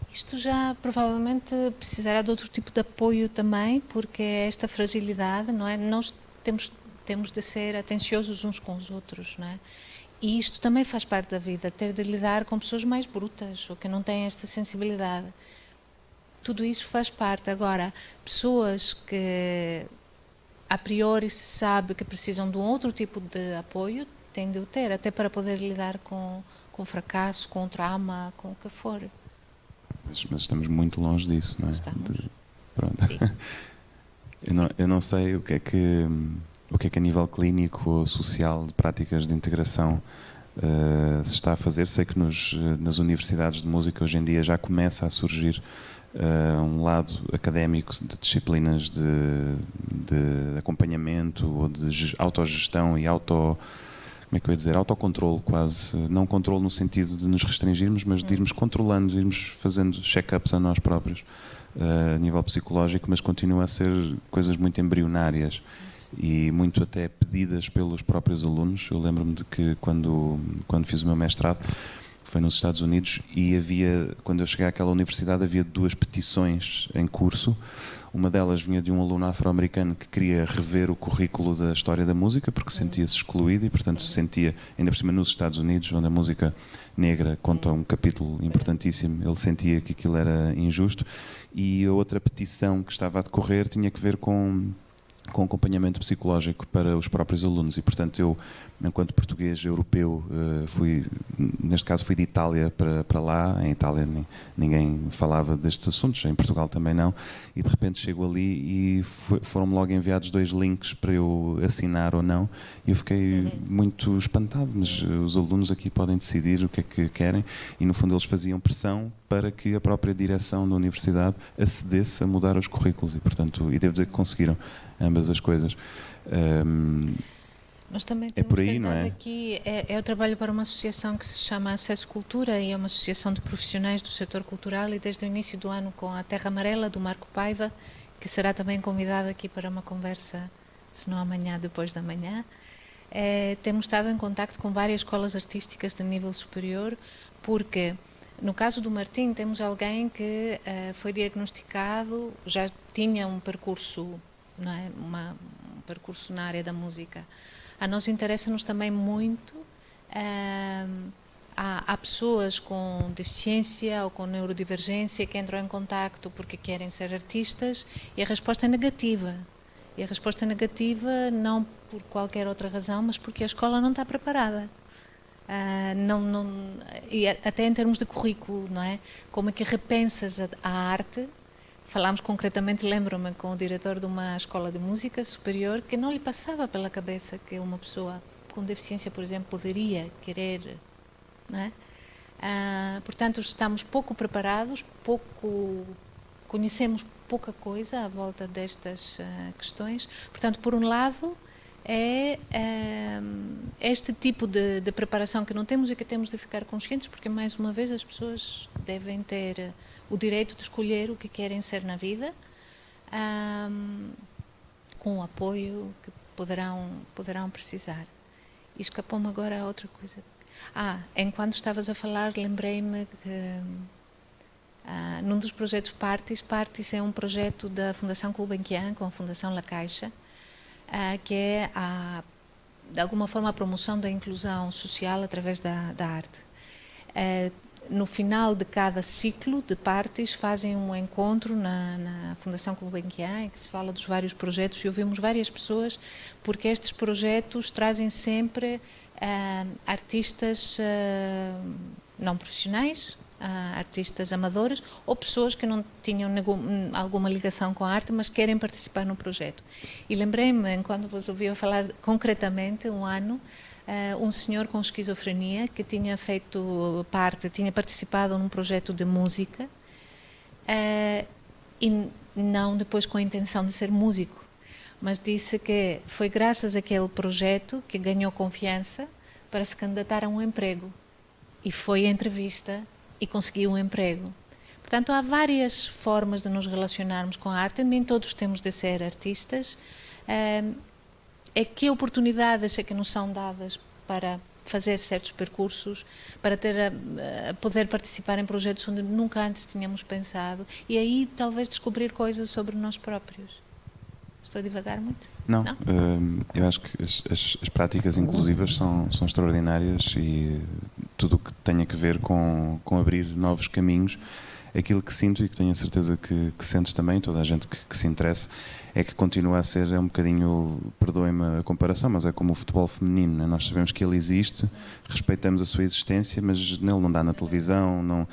Isto já provavelmente precisará de outro tipo de apoio também, porque esta fragilidade, não é? Nós temos de ser atenciosos uns com os outros, não é? E isto também faz parte da vida, ter de lidar com pessoas mais brutas ou que não têm esta sensibilidade. Tudo isso faz parte. Agora, pessoas que a priori se sabe que precisam de um outro tipo de apoio, têm de o ter, até para poder lidar com o fracasso, com o trauma, com o que for. Mas estamos muito longe disso, não é? Estamos. Pronto. Sim. Eu não sei o que é que a nível clínico ou social de práticas de integração se está a fazer. Sei que nas universidades de música hoje em dia já começa a surgir um lado académico de disciplinas de acompanhamento ou de autogestão e como é que eu ia dizer, autocontrole quase, não controle no sentido de nos restringirmos, mas de irmos controlando, irmos fazendo check-ups a nós próprios a nível psicológico, mas continua a ser coisas muito embrionárias e muito até pedidas pelos próprios alunos. Eu lembro-me de que quando fiz o meu mestrado foi nos Estados Unidos e quando eu cheguei àquela universidade havia 2 petições em curso. Uma delas vinha de um aluno afro-americano que queria rever o currículo da história da música porque sentia-se excluído e, portanto, sentia, ainda por cima nos Estados Unidos, onde a música negra conta um capítulo importantíssimo, ele sentia que aquilo era injusto. E a outra petição que estava a decorrer tinha que ver com acompanhamento psicológico para os próprios alunos e, portanto, eu, enquanto português europeu, neste caso fui de Itália para lá. Em Itália ninguém falava destes assuntos, em Portugal também não, e de repente chego ali e foram-me logo enviados 2 links para eu assinar ou não, e eu fiquei muito espantado, mas os alunos aqui podem decidir o que é que querem, e no fundo eles faziam pressão para que a própria direção da universidade acedesse a mudar os currículos e devo dizer que conseguiram ambas as coisas. Nós também É temos por aí, tentado não é? aqui, eu trabalho para uma associação que se chama Acesso Cultura e é uma associação de profissionais do setor cultural e desde o início do ano com a Terra Amarela do Marco Paiva, que será também convidado aqui para uma conversa, se não amanhã, depois da manhã. Temos estado em contacto com várias escolas artísticas de nível superior, porque no caso do Martim temos alguém que foi diagnosticado, já tinha um percurso, não é? Um percurso na área da música. A nós interessa-nos também muito, há pessoas com deficiência ou com neurodivergência que entram em contacto porque querem ser artistas e a resposta é negativa. E a resposta é negativa não por qualquer outra razão, mas porque a escola não está preparada. E até em termos de currículo, não é? Como é que repensas a arte? Falámos concretamente, lembro-me, com o diretor de uma escola de música superior que não lhe passava pela cabeça que uma pessoa com deficiência, por exemplo, poderia querer, não é? Portanto, estamos pouco preparados, conhecemos pouca coisa à volta destas questões. Portanto, por um lado, é este tipo de preparação que não temos e que temos de ficar conscientes, porque, mais uma vez, as pessoas devem ter o direito de escolher o que querem ser na vida, com o apoio que poderão precisar. E escapou-me agora a outra coisa. Enquanto estavas a falar, lembrei-me que num dos projetos Partis é um projeto da Fundação Gulbenkian com a Fundação La Caixa, que é, de alguma forma, a promoção da inclusão social através da arte. No final de cada ciclo de Partis fazem um encontro na Fundação Gulbenkian em que se fala dos vários projetos e ouvimos várias pessoas, porque estes projetos trazem sempre artistas não profissionais, artistas amadores ou pessoas que não tinham alguma ligação com a arte, mas querem participar no projeto. E lembrei-me, enquanto vos ouvia falar concretamente, um senhor com esquizofrenia que tinha tinha participado num projeto de música e não depois com a intenção de ser músico, mas disse que foi graças àquele projeto que ganhou confiança para se candidatar a um emprego. E foi à entrevista e conseguiu um emprego. Portanto, há várias formas de nos relacionarmos com a arte, nem todos temos de ser artistas. É que oportunidades é que nos são dadas para fazer certos percursos, para ter poder participar em projetos onde nunca antes tínhamos pensado, e aí talvez descobrir coisas sobre nós próprios. Estou a divagar muito? Não, eu acho que as práticas inclusivas são extraordinárias, e tudo o que tenha a ver com abrir novos caminhos. Aquilo que sinto, e que tenho a certeza que sentes também, toda a gente que se interessa, é que continua a ser um bocadinho, perdoem-me a comparação, mas é como o futebol feminino, né? Nós sabemos que ele existe, respeitamos a sua existência, mas nele não dá na televisão. Não,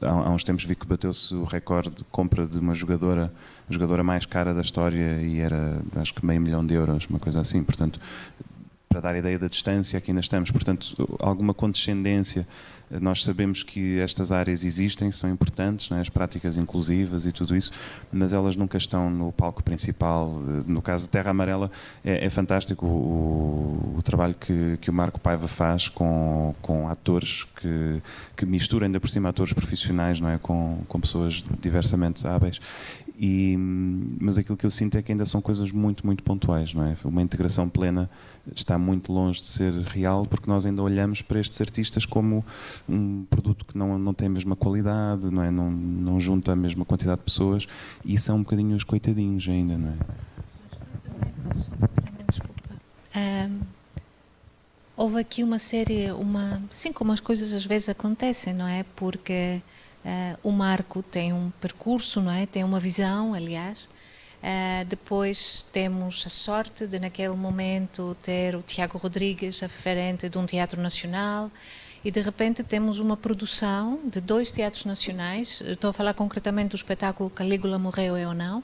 há uns tempos vi que bateu-se o recorde de compra de uma jogadora, a jogadora mais cara da história, e era, acho que, €500 mil, uma coisa assim. Portanto, para dar a ideia da distância que ainda estamos, portanto, alguma condescendência. Nós sabemos que estas áreas existem, são importantes, né, as práticas inclusivas e tudo isso, mas elas nunca estão no palco principal. No caso de Terra Amarela, é fantástico o trabalho que o Marco Paiva faz com atores que mistura ainda por cima atores profissionais, não é, com pessoas diversamente hábeis. Mas aquilo que eu sinto é que ainda são coisas muito, muito pontuais, não é? Uma integração plena está muito longe de ser real, porque nós ainda olhamos para estes artistas como um produto que não tem a mesma qualidade, não é? Não junta a mesma quantidade de pessoas, e são um bocadinho os coitadinhos ainda, não é? Desculpa. Houve aqui uma série, assim como as coisas às vezes acontecem, não é? Porque o Marco tem um percurso, não é? Tem uma visão, aliás. Depois temos a sorte de, naquele momento, ter o Tiago Rodrigues à frente de um teatro nacional, e de repente temos uma produção de 2 teatros nacionais. Estou a falar concretamente do espetáculo Calígula Morreu ou Não.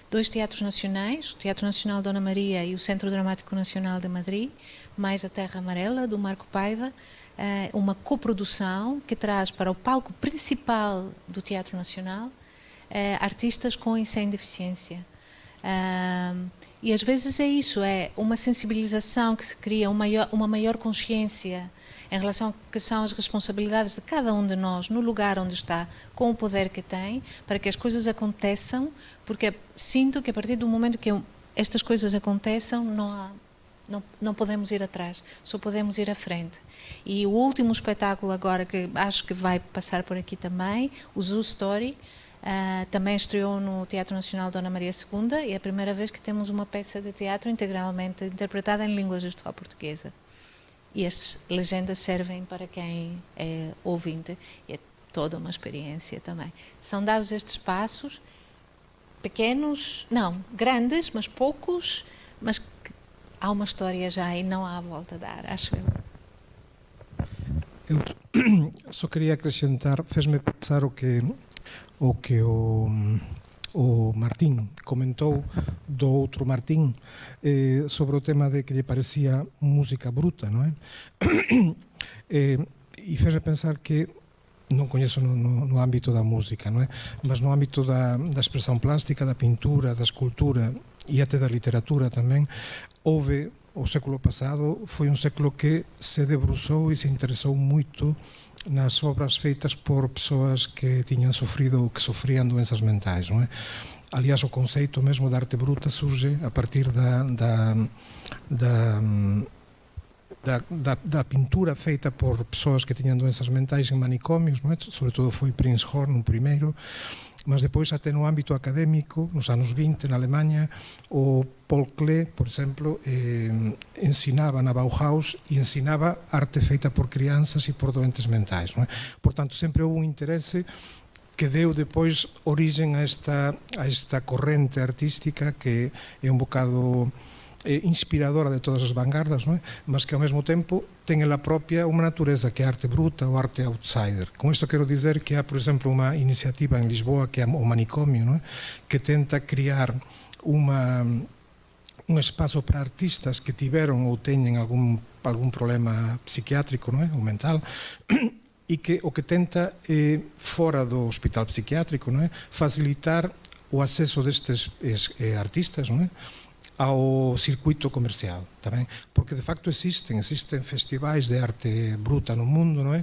2 teatros nacionais, o Teatro Nacional Dona Maria e o Centro Dramático Nacional de Madrid, mais a Terra Amarela, do Marco Paiva. Uma coprodução que traz para o palco principal do Teatro Nacional artistas com e sem deficiência. E às vezes é isso, é uma sensibilização que se cria, uma maior consciência em relação ao que são as responsabilidades de cada um de nós no lugar onde está, com o poder que tem, para que as coisas aconteçam, porque sinto que a partir do momento que estas coisas aconteçam, não podemos ir atrás, só podemos ir à frente. E o último espetáculo agora, que acho que vai passar por aqui também, o Zoo Story, também estreou no Teatro Nacional Dona Maria II, e é a primeira vez que temos uma peça de teatro integralmente interpretada em língua gestual portuguesa. E as legendas servem para quem é ouvinte, e é toda uma experiência também. São dados estes passos, pequenos, não, grandes, mas poucos, mas há uma história já e não há volta a dar, acho eu. Eu só queria acrescentar, fez-me pensar o que o Martín comentou do outro Martín sobre o tema de que lle parecía música bruta, non é? E fez-me pensar que non coñezo no ámbito da música, non é? Mas no ámbito da expresión plástica, da pintura, da escultura e até da literatura tamén, houve o século pasado, foi un século que se debruçou e se interesou moito nas obras feitas por persoas que tiñan sofrido ou que sofrían doenzas mentais, non é? Aliás, o conceito mesmo da arte bruta surge a partir da pintura feita por persoas que tiñan doenzas mentais en manicomios, non é? Sobre todo foi Prince Horn o primeiro, mas depois até no ámbito académico, nos anos 20 na Alemanha, o Paul Klee, por exemplo, ensinaba na Bauhaus e ensinaba arte feita por crianças e por doentes mentais, non é? Portanto, sempre houve un interese que deu depois origen a esta corrente artística que é un bocado inspiradora de todas as vanguardas, non é? Mas que ao mesmo tempo ten ela propia unha natureza que é arte bruta ou arte outsider. Con isto quero dizer que há, por exemplo, unha iniciativa en Lisboa que é o Manicomio, non é? Que tenta criar un espazo para artistas que tiveron ou teñen algún problema psiquiátrico, non é? Ou mental, e que o que tenta fora do hospital psiquiátrico, non é? Facilitar o acesso destes artistas, não é, ao circuito comercial, tamén, porque de facto existen festivais de arte bruta no mundo, non é?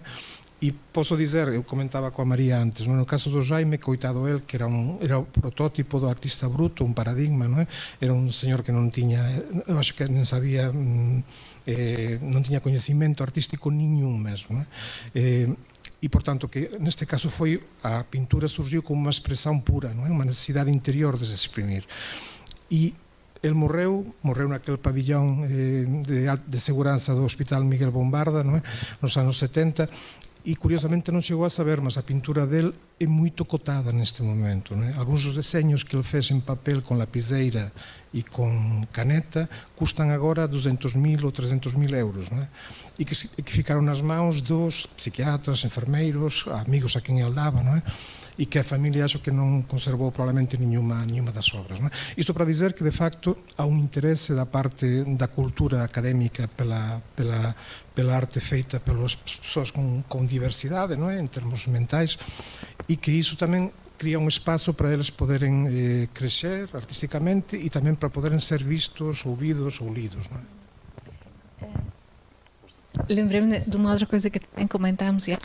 E posso dizer, eu comentaba coa María antes, no caso do Jaime, coitado el, que era o protótipo do artista bruto, un paradigma, non é? Era un señor que non tiña, eu acho que non sabía, non tiña coñecimento artístico niñún mesmo, non é? E, portanto, que neste caso a pintura surgiu como unha expresión pura, non é? Unha necesidade interior de se exprimir. E el morreu naquele pabillón de seguranza do Hospital Miguel Bombarda, non é? Nos anos 70, e curiosamente non chegou a saber, mas a pintura del é moito cotada neste momento, non é? Algúns dos deseños que ele fez en papel con lapiseira e con caneta custan agora 200.000 ou 300.000 euros, non é? E que ficaron nas mãos dos psiquiatras, enfermeiros, amigos a quen ele daba, non é? E que a familia acho que non conservou probablemente nenhuma das obras, non é? Isto para dizer que de facto há un interese da parte da cultura académica pela arte feita pelas persoas con diversidade, non é? En termos mentais, e que iso tamén cría un espazo para eles poderem crecer artísticamente e tamén para poderem ser vistos, ouvidos ou lidos, non é? Lembrei-me de uma outra coisa que também comentámos e é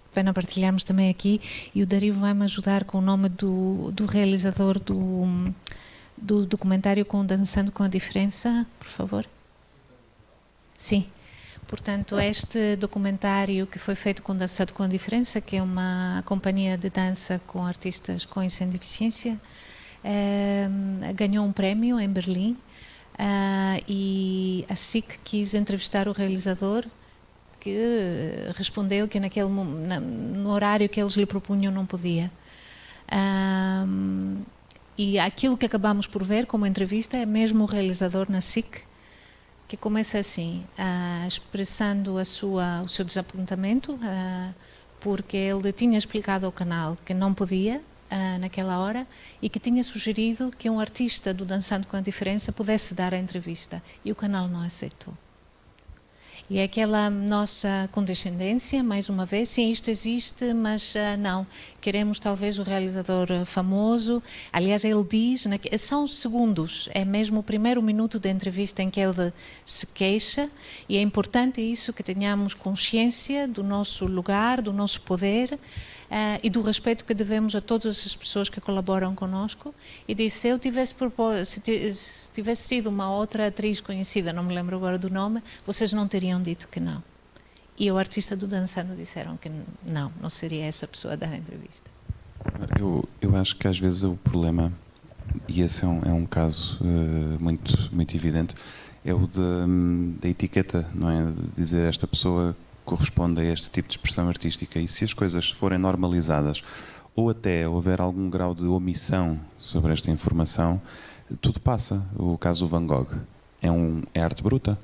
pena partilharmos também aqui, e o Dario vai-me ajudar com o nome do realizador do documentário com Dançando com a Diferença, por favor. Sim. Portanto, este documentário que foi feito com Dançando com a Diferença, que é uma companhia de dança com artistas com e sem deficiência, ganhou um prémio em Berlim, e a SIC quis entrevistar o realizador, que respondeu que no horário que eles lhe propunham não podia. E aquilo que acabamos por ver como entrevista é mesmo o realizador na SIC, que começa assim, expressando o seu desapontamento, porque ele tinha explicado ao canal que não podia naquela hora e que tinha sugerido que um artista do Dançando com a Diferença pudesse dar a entrevista, e o canal não aceitou. E é aquela nossa condescendência, mais uma vez, sim, isto existe, mas não, queremos talvez o realizador famoso. Aliás, ele diz, são segundos, é mesmo o primeiro minuto da entrevista em que ele se queixa, e é importante isso, que tenhamos consciência do nosso lugar, do nosso poder, e do respeito que devemos a todas as pessoas que colaboram conosco. E disse, se eu tivesse se tivesse sido uma outra atriz conhecida, não me lembro agora do nome, vocês não teriam dito que não. E o artista do Dançando disseram que não seria essa pessoa a dar a entrevista. Eu acho que às vezes o problema, e esse é um caso muito evidente, é o da etiqueta, não é? Dizer esta pessoa corresponde a este tipo de expressão artística, e se as coisas forem normalizadas ou até houver algum grau de omissão sobre esta informação, tudo passa. O caso do Van Gogh é arte bruta.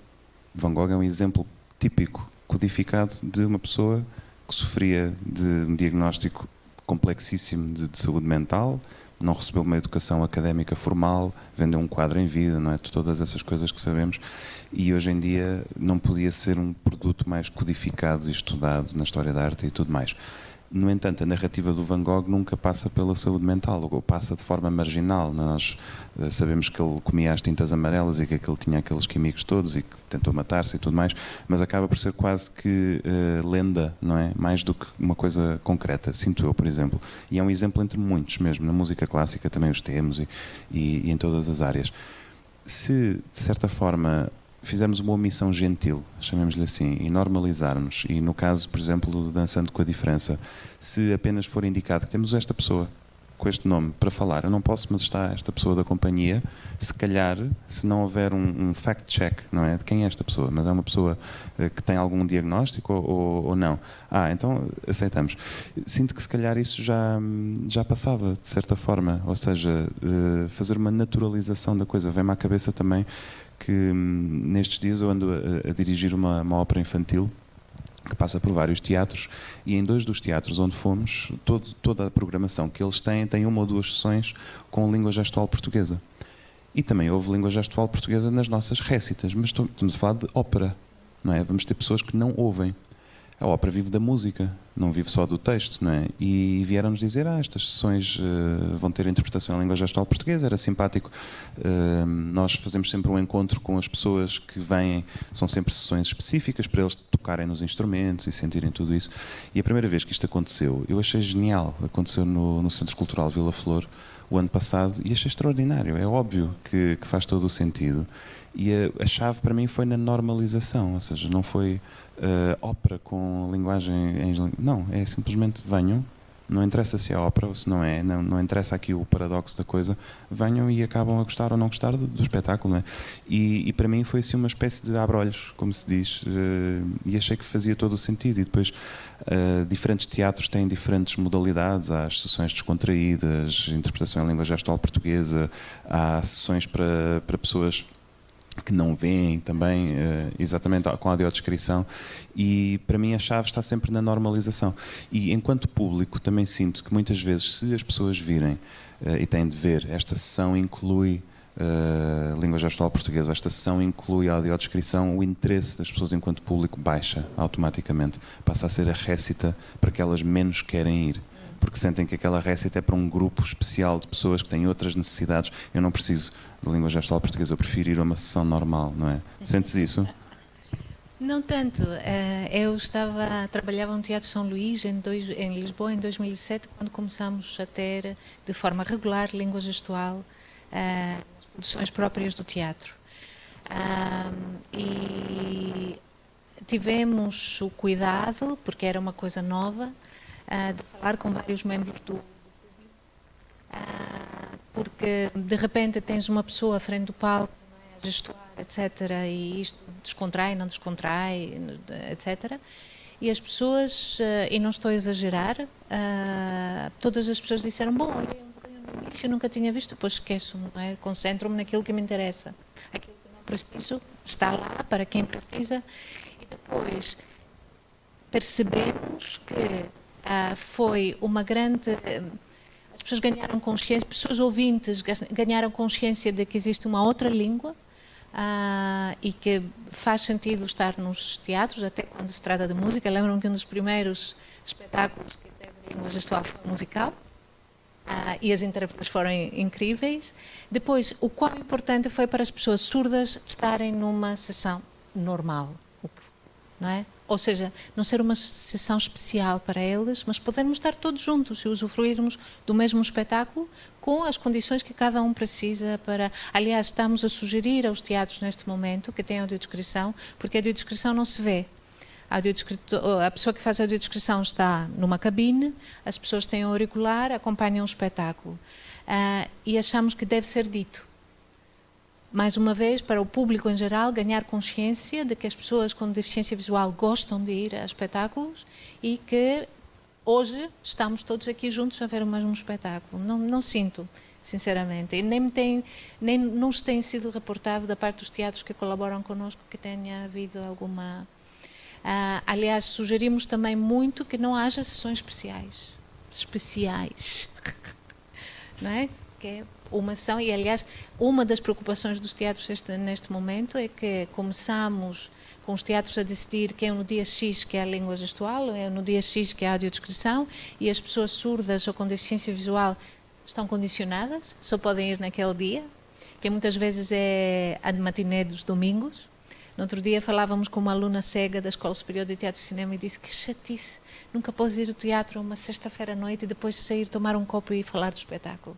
Van Gogh é um exemplo típico, codificado, de uma pessoa que sofria de um diagnóstico complexíssimo de saúde mental, não recebeu uma educação académica formal, vendeu um quadro em vida, não é? Todas essas coisas que sabemos, e hoje em dia não podia ser um produto mais codificado e estudado na história da arte e tudo mais. No entanto, a narrativa do Van Gogh nunca passa pela saúde mental, ou passa de forma marginal. Nós sabemos que ele comia as tintas amarelas e que ele tinha aqueles químicos todos e que tentou matar-se e tudo mais, mas acaba por ser quase que lenda, não é? Mais do que uma coisa concreta, sinto eu, por exemplo. E é um exemplo entre muitos mesmo. Na música clássica também os temos e em todas as áreas. Se, de certa forma, fizermos uma omissão gentil, chamemos-lhe assim, e normalizarmos, e no caso, por exemplo, do Dançando com a Diferença, se apenas for indicado que temos esta pessoa com este nome para falar, eu não posso, mas está esta pessoa da companhia, se calhar, se não houver um fact-check, não é, de quem é esta pessoa, mas é uma pessoa que tem algum diagnóstico ou não, então aceitamos. Sinto que se calhar isso já passava, de certa forma, ou seja, fazer uma naturalização da coisa. Vem-me à cabeça também que nestes dias eu ando a dirigir uma ópera infantil que passa por vários teatros, e em 2 dos teatros onde fomos, toda a programação que eles têm tem 1 ou 2 sessões com língua gestual portuguesa. E também houve língua gestual portuguesa nas nossas récitas, mas estamos a falar de ópera, não é? Vamos ter pessoas que não ouvem. a ópera vive da música, não vive só do texto, não é? E vieram-nos dizer, estas sessões vão ter interpretação em língua gestual portuguesa, era simpático. Nós fazemos sempre um encontro com as pessoas que vêm, são sempre sessões específicas para eles tocarem nos instrumentos e sentirem tudo isso. E a primeira vez que isto aconteceu, eu achei genial. Aconteceu no Centro Cultural Vila Flor o ano passado e achei extraordinário. É óbvio que faz todo o sentido. E a chave para mim foi na normalização, ou seja, não foi ópera com linguagem não, é simplesmente venham, não interessa se é ópera ou se não é, não interessa aqui o paradoxo da coisa, venham e acabam a gostar ou não gostar do espetáculo, não é? E para mim foi assim uma espécie de abre-olhos, como se diz, e achei que fazia todo o sentido. E depois diferentes teatros têm diferentes modalidades, há as sessões descontraídas, interpretação em língua gestual portuguesa, há sessões para pessoas que não veem também, exatamente com a audiodescrição, e para mim a chave está sempre na normalização. E enquanto público também sinto que muitas vezes, se as pessoas virem e têm de ver, esta sessão inclui língua gestual portuguesa, esta sessão inclui a audiodescrição, o interesse das pessoas enquanto público baixa automaticamente, passa a ser a récita para que elas menos querem ir, porque sentem que aquela récita é para um grupo especial de pessoas que têm outras necessidades. Eu não preciso de língua gestual portuguesa, eu prefiro ir a uma sessão normal, não é? Sentes isso? Não tanto. Eu trabalhava no Teatro São Luís, em Lisboa, em 2007, quando começámos a ter, de forma regular, língua gestual nas produções próprias do teatro. E tivemos o cuidado, porque era uma coisa nova, de falar com vários membros do público, porque de repente tens uma pessoa à frente do palco, não é, a gestuar, etc., e isto descontrai, não descontrai, etc., e as pessoas, e não estou a exagerar, todas as pessoas disseram, bom, olhei um bocadinho no início, nunca tinha visto, depois esqueço, não é? Concentro-me naquilo que me interessa, aquilo que não preciso está lá para quem precisa, e depois percebemos que foi uma grande... As pessoas ganharam consciência, pessoas ouvintes ganharam consciência de que existe uma outra língua e que faz sentido estar nos teatros, até quando se trata de música. Lembram que um dos primeiros espetáculos que teve língua gestual foi musical e as intérpretes foram incríveis. Depois, o quão importante foi para as pessoas surdas estarem numa sessão normal, não é? Ou seja, não ser uma sessão especial para eles, mas podermos estar todos juntos e usufruirmos do mesmo espetáculo com as condições que cada um precisa para... Aliás, estamos a sugerir aos teatros neste momento que tenham audiodescrição, porque a audiodescrição não se vê. A pessoa que faz a audiodescrição está numa cabine, as pessoas têm um auricular, acompanham o espetáculo. E achamos que deve ser dito. Mais uma vez, para o público em geral, ganhar consciência de que as pessoas com deficiência visual gostam de ir a espetáculos e que hoje estamos todos aqui juntos a ver o mesmo espetáculo. Não sinto, sinceramente. E nem nos tem sido reportado da parte dos teatros que colaboram connosco que tenha havido alguma... aliás, sugerimos também muito que não haja sessões especiais. Não é? Que é uma ação, e aliás, uma das preocupações dos teatros neste momento é que começamos com os teatros a decidir que é no dia X que é a língua gestual, é no dia X que é a audiodescrição, e as pessoas surdas ou com deficiência visual estão condicionadas, só podem ir naquele dia, que muitas vezes é a de matiné dos domingos. No outro dia falávamos com uma aluna cega da Escola Superior de Teatro e Cinema e disse que chatice, nunca pôs ir ao teatro uma sexta-feira à noite e depois sair, tomar um copo e falar do espetáculo.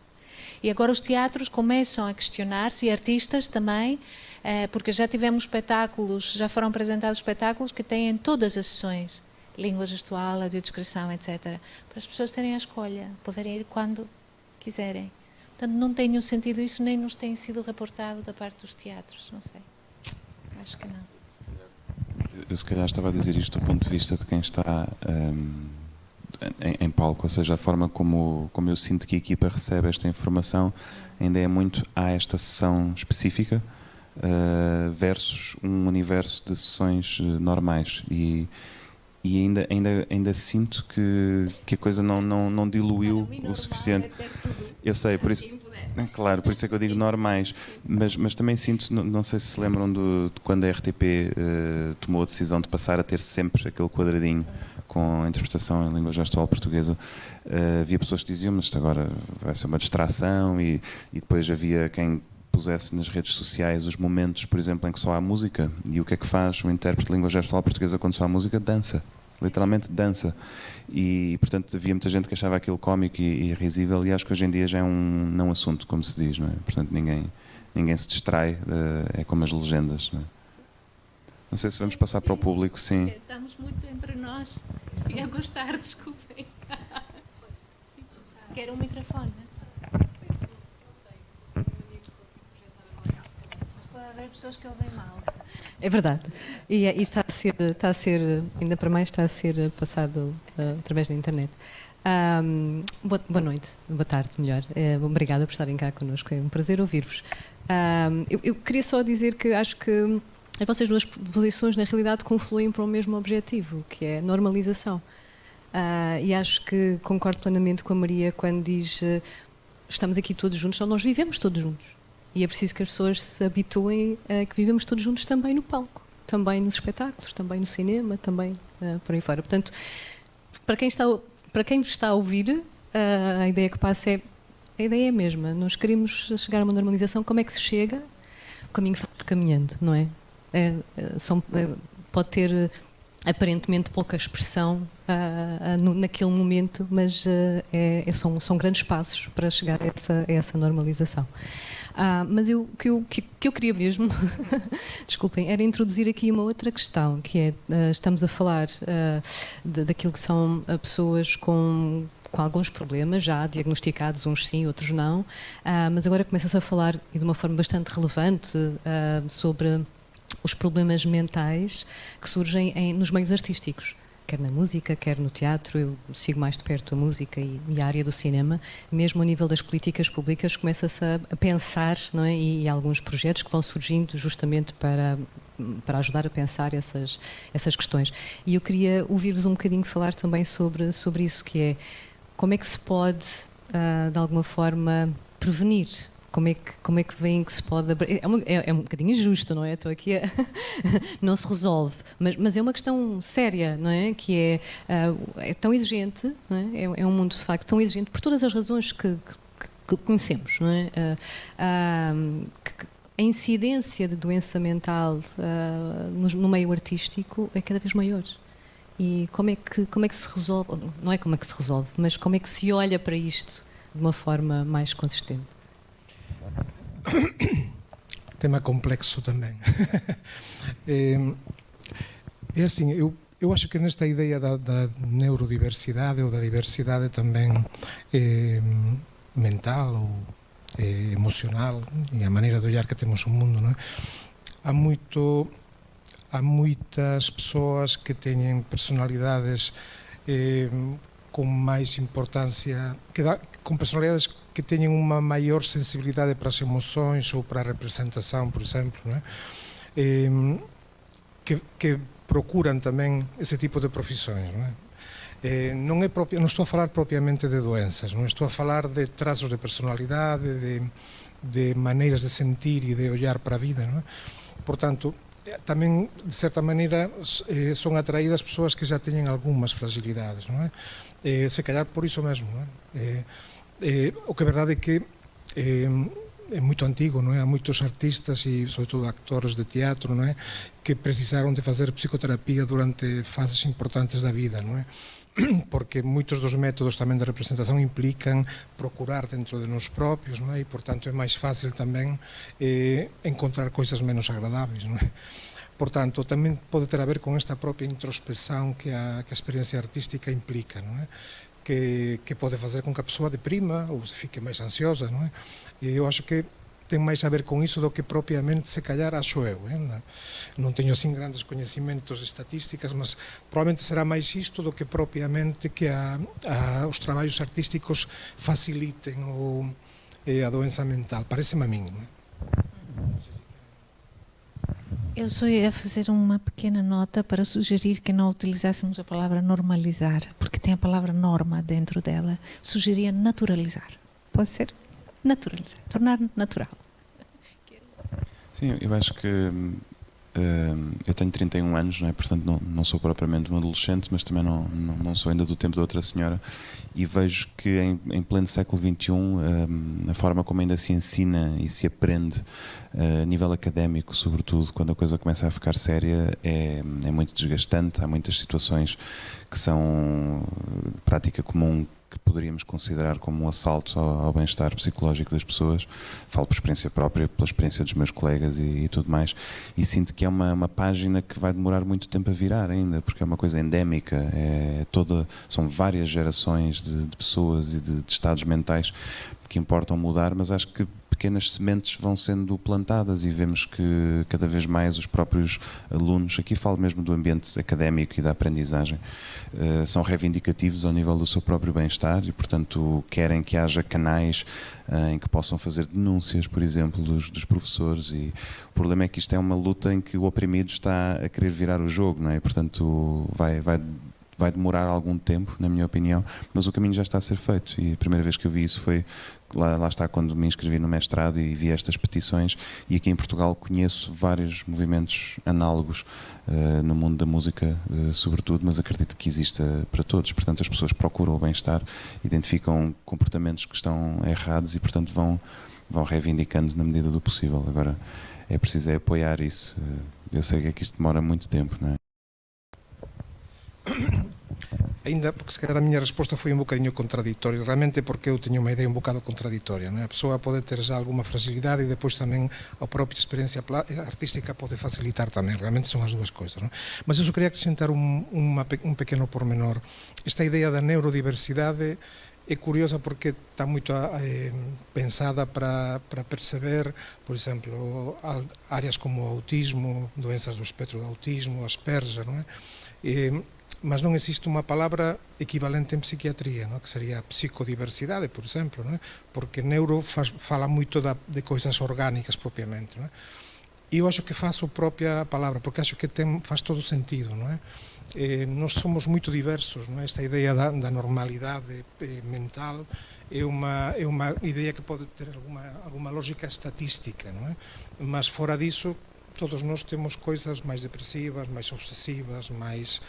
E agora os teatros começam a questionar-se, e artistas também, porque já tivemos espetáculos, já foram apresentados espetáculos que têm todas as sessões, língua gestual, audiodescrição, etc., para as pessoas terem a escolha, poderem ir quando quiserem. Portanto, não tem nenhum sentido isso, nem nos tem sido reportado da parte dos teatros, não sei. Acho que não. Eu se calhar estava a dizer isto do ponto de vista de quem está... em palco, ou seja, a forma como eu sinto que a equipa recebe esta informação ainda é muito a esta sessão específica versus um universo de sessões normais e ainda sinto que a coisa não diluiu o suficiente. Eu sei, por isso Claro, por isso é que eu digo normais, mas também sinto, não sei se se lembram de quando a RTP tomou a decisão de passar a ter sempre aquele quadradinho com a interpretação em língua gestual portuguesa. Havia pessoas que diziam, mas isto agora vai ser uma distração, e depois havia quem pusesse nas redes sociais os momentos, por exemplo, em que só há música. E o que é que faz o intérprete de língua gestual portuguesa quando só há música? Dança. Literalmente dança. E, portanto, havia muita gente que achava aquilo cómico e risível, e acho que hoje em dia já é um não assunto, como se diz, não é? Portanto, ninguém se distrai, é como as legendas, não é? Não sei se vamos passar para o público, sim. Estamos muito entre nós e a gostar, desculpem. Quero um microfone, né? Mas pode haver pessoas que ouvem mal. É verdade. E está a ser, ainda para mais, está a ser passado através da internet. Boa noite, boa tarde, melhor. Obrigada por estarem cá connosco, é um prazer ouvir-vos. Eu queria só dizer que acho que as vossas duas posições, na realidade, confluem para o mesmo objetivo, que é a normalização. E acho que concordo plenamente com a Maria quando diz estamos aqui todos juntos, nós vivemos todos juntos. E é preciso que as pessoas se habituem a que vivemos todos juntos também no palco, também nos espetáculos, também no cinema, também por aí fora. Portanto, para quem está a ouvir, a ideia que passa é a ideia é a mesma. Nós queremos chegar a uma normalização. Como é que se chega? O caminho faz caminhando, não é? Pode ter aparentemente pouca expressão naquele momento, mas são grandes passos para chegar a essa normalização. Mas o que eu queria mesmo, desculpem, era introduzir aqui uma outra questão, que é, estamos a falar daquilo que são pessoas com alguns problemas já diagnosticados, uns sim, outros não, mas agora começa-se a falar, e de uma forma bastante relevante, sobre os problemas mentais que surgem nos meios artísticos, quer na música, quer no teatro. Eu sigo mais de perto a música e a área do cinema. Mesmo a nível das políticas públicas começa-se a pensar, não é? E alguns projetos que vão surgindo justamente para ajudar a pensar essas questões. E eu queria ouvir-vos um bocadinho falar também sobre isso, que é como é que se pode, de alguma forma, prevenir. Como é que veem que se pode... É um bocadinho injusto, não é? Estou aqui a... não se resolve. Mas é uma questão séria, não é? Que é tão exigente, não é? É um mundo, de facto, tão exigente por todas as razões que conhecemos, não é? A incidência de doença mental no meio artístico é cada vez maior. E como é que se resolve... Não é como é que se resolve, mas como é que se olha para isto de uma forma mais consistente? Tema complexo também. É assim, eu acho que nesta ideia da neurodiversidade ou da diversidade também mental ou emocional, e a maneira de olhar que temos o mundo, não é? Há muitas pessoas que têm personalidades com máis importancia, con personalidades que teñen unha maior sensibilidade para as emoções ou para a representación, por exemplo, non é? Que procuran tamén ese tipo de profesións, non é? Non estou a falar propiamente de doenzas, non estou a falar de trazos de personalidade, de maneiras de sentir e de ollar para a vida, non é? Por tanto, tamén, de certa maneira, son atraídas persoas que já teñen algunhas fragilidades, non é? Se calhar por iso mesmo, non é? O que é verdade é que é moito antigo, non é? Há moitos artistas e, sobre todo, actores de teatro, non é? Que precisaron de fazer psicoterapia durante fases importantes da vida, non é? Porque moitos dos métodos tamén de representación implican procurar dentro de nós propios, non é? E, portanto, é máis fácil tamén encontrar coisas menos agradáveis, non é? Por tanto, tamén pode ter a ver con esta propia introspección que a experiencia artística implica, non é? Que pode fazer com que a pessoa deprima ou se fique máis ansiosa, non é? E eu acho que ten máis a ver con iso do que propiamente, se calhar, acho eu, non teño assim grandes coñecimentos de estatísticas, mas probablemente será máis isto do que propiamente que os traballos artísticos faciliten a doença mental. Parece-me a mim, non é? Eu só ia fazer uma pequena nota para sugerir que não utilizássemos a palavra normalizar, porque tem a palavra norma dentro dela. Sugeria naturalizar. Pode ser? naturalizar, tornar natural. Sim, eu acho que eu tenho 31 anos, não é? Portanto não sou propriamente um adolescente, mas também não sou ainda do tempo da outra senhora, e vejo que em pleno século XXI a forma como ainda se ensina e se aprende a nível académico, sobretudo quando a coisa começa a ficar séria, é muito desgastante. Há muitas situações que são prática comum, que poderíamos considerar como um assalto ao bem-estar psicológico das pessoas. Falo por experiência própria, pela experiência dos meus colegas e tudo mais, e sinto que é uma página que vai demorar muito tempo a virar ainda, porque é uma coisa endémica, são várias gerações de pessoas e de estados mentais que importam mudar, mas acho que pequenas sementes vão sendo plantadas e vemos que cada vez mais os próprios alunos, aqui falo mesmo do ambiente académico e da aprendizagem, são reivindicativos ao nível do seu próprio bem-estar e, portanto, querem que haja canais em que possam fazer denúncias, por exemplo, dos professores, e o problema é que isto é uma luta em que o oprimido está a querer virar o jogo, não é? Portanto, vai demorar algum tempo, na minha opinião, mas o caminho já está a ser feito, e a primeira vez que eu vi isso foi lá está quando me inscrevi no mestrado e vi estas petições, e aqui em Portugal conheço vários movimentos análogos no mundo da música, sobretudo, mas acredito que exista para todos. Portanto, as pessoas procuram o bem-estar, identificam comportamentos que estão errados e, portanto, vão reivindicando na medida do possível. Agora, é preciso apoiar isso. Eu sei que isto demora muito tempo, não é? Ainda, porque se calhar a miña resposta foi un bocadinho contradictoria, realmente porque eu teño unha idea un bocado contradictoria, non é? A persoa pode ter já alguma fragilidade e depois tamén a própria experiencia artística pode facilitar tamén, realmente son as dúas coisas, non? Mas eu só quería acrescentar un pequeno pormenor. Esta idea da neurodiversidade é curiosa porque está moito pensada para perceber, por exemplo, áreas como o autismo, doenzas do espectro do autismo, Asperger, non é? Mas non existe unha palabra equivalente en psiquiatría, non? Que sería psicodiversidade, por exemplo, non? Porque neuro fala moito de coisas orgánicas propiamente, non? E eu acho que faz a propia palabra, porque acho que faz todo sentido, non é? Nós somos moito diversos, non é? Esta idea da normalidade mental é unha idea que pode ter alguma lógica estatística, non é? Mas fora diso, todos nós temos coisas máis depresivas, máis obsesivas, máis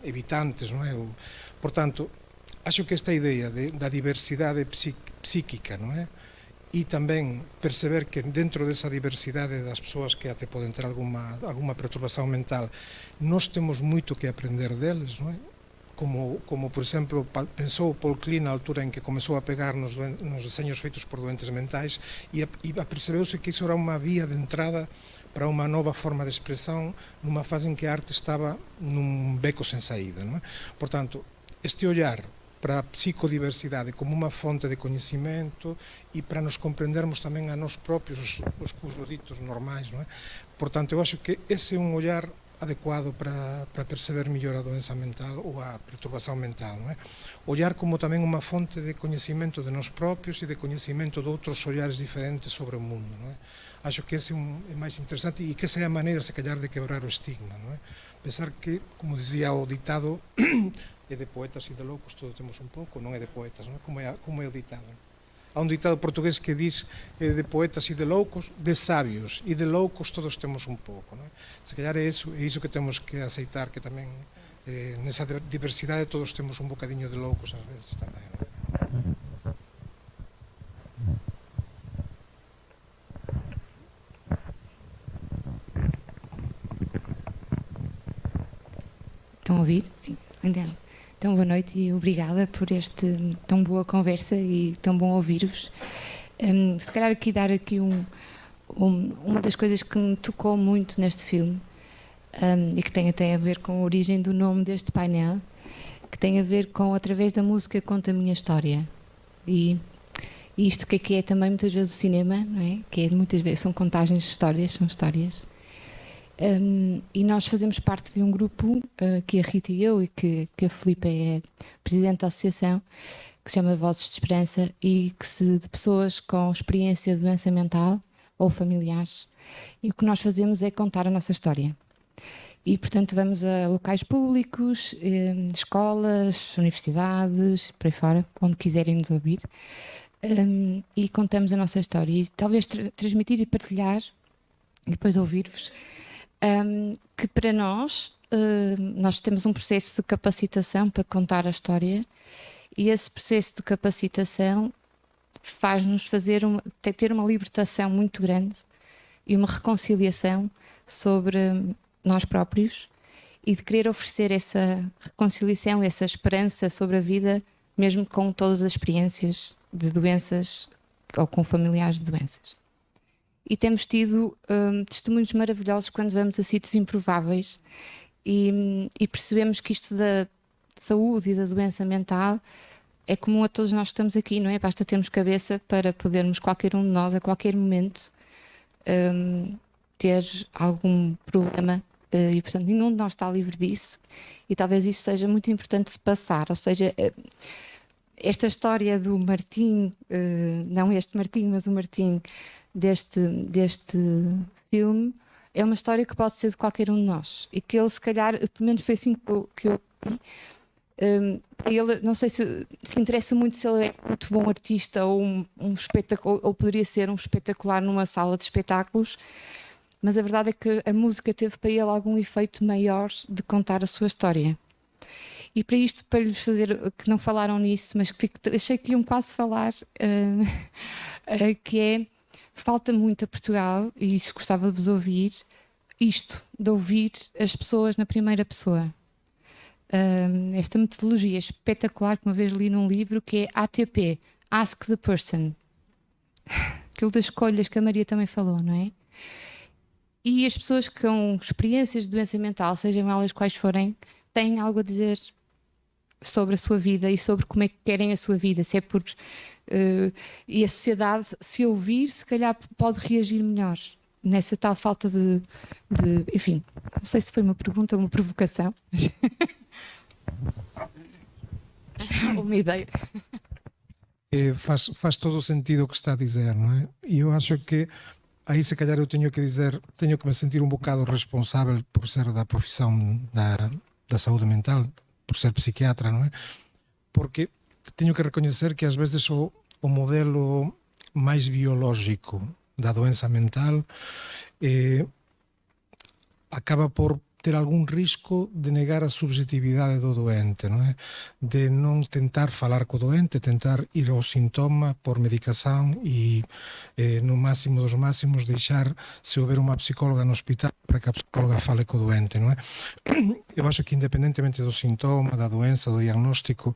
evitantes, non é? Portanto, acho que esta idea da diversidade psíquica, non é? E tamén perceber que dentro desa diversidade das persoas que até poden ter alguma perturbación mental, nós temos moito que aprender deles, non é? Como por exemplo, pensou Paul Klee na altura en que comezou a pegar nos deseños feitos por doentes mentais e percebeuse que iso era unha vía de entrada para unha nova forma de expresión nunha fase en que a arte estaba nun beco sen saída, non é? Portanto, este ollar para a psicodiversidade como unha fonte de coñecimento e para nos comprendermos tamén a nós propios, os cusoditos normais, non é? Portanto, eu acho que ese é un ollar adecuado para perceber mellor a doença mental ou a perturbación mental, non é? Ollar como tamén unha fonte de coñecimento de nós propios e de coñecimento de outros ollares diferentes sobre o mundo, non é? Acho que ese é máis interesante e que esa é a maneira, se calhar, de quebrar o estigma, non é? Pensar que, como dizía o ditado, é de poetas e de loucos todos temos un pouco, non é de poetas, non é? Como é o ditado? Há un ditado portugués que diz de poetas e de loucos, de sabios e de loucos todos temos un pouco, non é? Se calhar é iso que temos que aceitar, que tamén nesa diversidade todos temos un bocadiño de loucos ás veces tamén, non é? Estão a ouvir? Sim, entendo. Então, boa noite e obrigada por esta tão boa conversa e tão bom ouvir-vos. Se calhar aqui dar aqui uma das coisas que me tocou muito neste filme e que tem até a ver com a origem do nome deste painel, que tem a ver com, através da música, conta a minha história. E isto que é também muitas vezes o cinema, não é? Que muitas vezes são contagens de histórias, são histórias. E nós fazemos parte de um grupo, que a Rita e eu, e que a Filipe é presidente da associação, que se chama Vozes de Esperança, e de pessoas com experiência de doença mental ou familiares. E o que nós fazemos é contar a nossa história. E, portanto, vamos a locais públicos, escolas, universidades, por aí fora, onde quiserem nos ouvir, e contamos a nossa história. E talvez transmitir e partilhar, e depois ouvir-vos, que para nós, nós temos um processo de capacitação para contar a história, e esse processo de capacitação faz-nos ter uma libertação muito grande e uma reconciliação sobre nós próprios, e de querer oferecer essa reconciliação, essa esperança sobre a vida, mesmo com todas as experiências de doenças ou com familiares de doenças. E temos tido testemunhos maravilhosos quando vamos a sítios improváveis e percebemos que isto da saúde e da doença mental é comum a todos nós que estamos aqui, não é? Basta termos cabeça para podermos, qualquer um de nós, a qualquer momento, ter algum problema, e portanto nenhum de nós está livre disso, e talvez isso seja muito importante de passar. Ou seja, esta história do Martim, não este Martim, mas o Martim deste filme, é uma história que pode ser de qualquer um de nós, e que ele, se calhar, pelo menos foi assim que eu vi. Ele, não sei se interessa muito se ele é muito bom artista ou um espetáculo, ou poderia ser um espetacular numa sala de espetáculos, mas a verdade é que a música teve para ele algum efeito maior de contar a sua história. E para isto, para lhes fazer, que não falaram nisso, mas que achei que iam quase falar, que é, falta muito a Portugal, e isso gostava de vos ouvir, isto, de ouvir as pessoas na primeira pessoa. Esta metodologia espetacular que uma vez li num livro, que é ATP, Ask the Person. Aquilo das escolhas que a Maria também falou, não é? E as pessoas com experiências de doença mental, sejam elas quais forem, têm algo a dizer sobre a sua vida e sobre como é que querem a sua vida. Se é por... e a sociedade, se ouvir, se calhar pode reagir melhor nessa tal falta de... Enfim, não sei se foi uma pergunta ou uma provocação, mas... uma ideia. Faz todo o sentido o que está a dizer, não é? E eu acho que aí, se calhar, eu tenho que me sentir um bocado responsável por ser da profissão da saúde mental, por ser psiquiatra, não é? Porque tenho que reconhecer que às vezes o modelo mais biológico da doença mental acaba por ter algum risco de negar a subjetividade do doente, não é? De non tentar falar co doente, tentar ir ao sintoma por medicación e no máximo dos máximos deixar se houver unha psicóloga no hospital para que a psicóloga fale co doente, non é? Eu acho que independentemente do sintoma, da doença, do diagnóstico,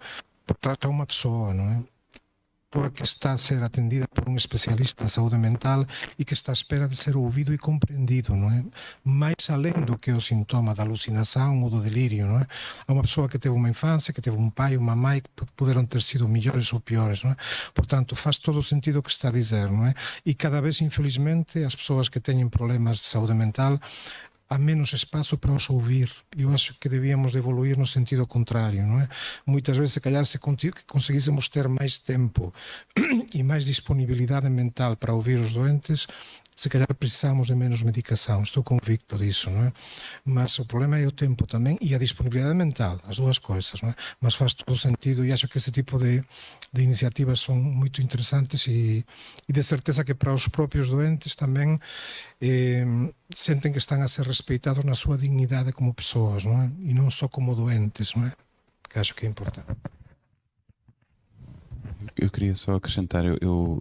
trata unha persoa, non é? Que está a ser atendida por un especialista en saúde mental e que está à espera de ser ouvido e comprendido, non é? Mais alén do que o sintoma da alucinação ou do delirio, non é? Há unha persoa que teve unha infancia, que teve un pai, unha mãe, que puderon ter sido millores ou piores, non é? Portanto, faz todo o sentido o que está a dizer, non é? E cada vez, infelizmente, as persoas que teñen problemas de saúde mental há menos espaço para os ouvir. Eu acho que devíamos de evoluir no sentido contrário, não é? Muitas vezes, se calhar, se conseguíssemos ter mais tempo e mais disponibilidade mental para ouvir os doentes, se calhar precisamos de menos medicação. Estou convicto disso, não é? Mas o problema é o tempo também e a disponibilidade mental, as duas coisas, não é? Mas faz todo sentido e acho que esse tipo de iniciativas são muito interessantes e de certeza que para os próprios doentes também sentem que estão a ser respeitados na sua dignidade como pessoas, não é? E não só como doentes, não é? Que acho que é importante. Eu queria só acrescentar, eu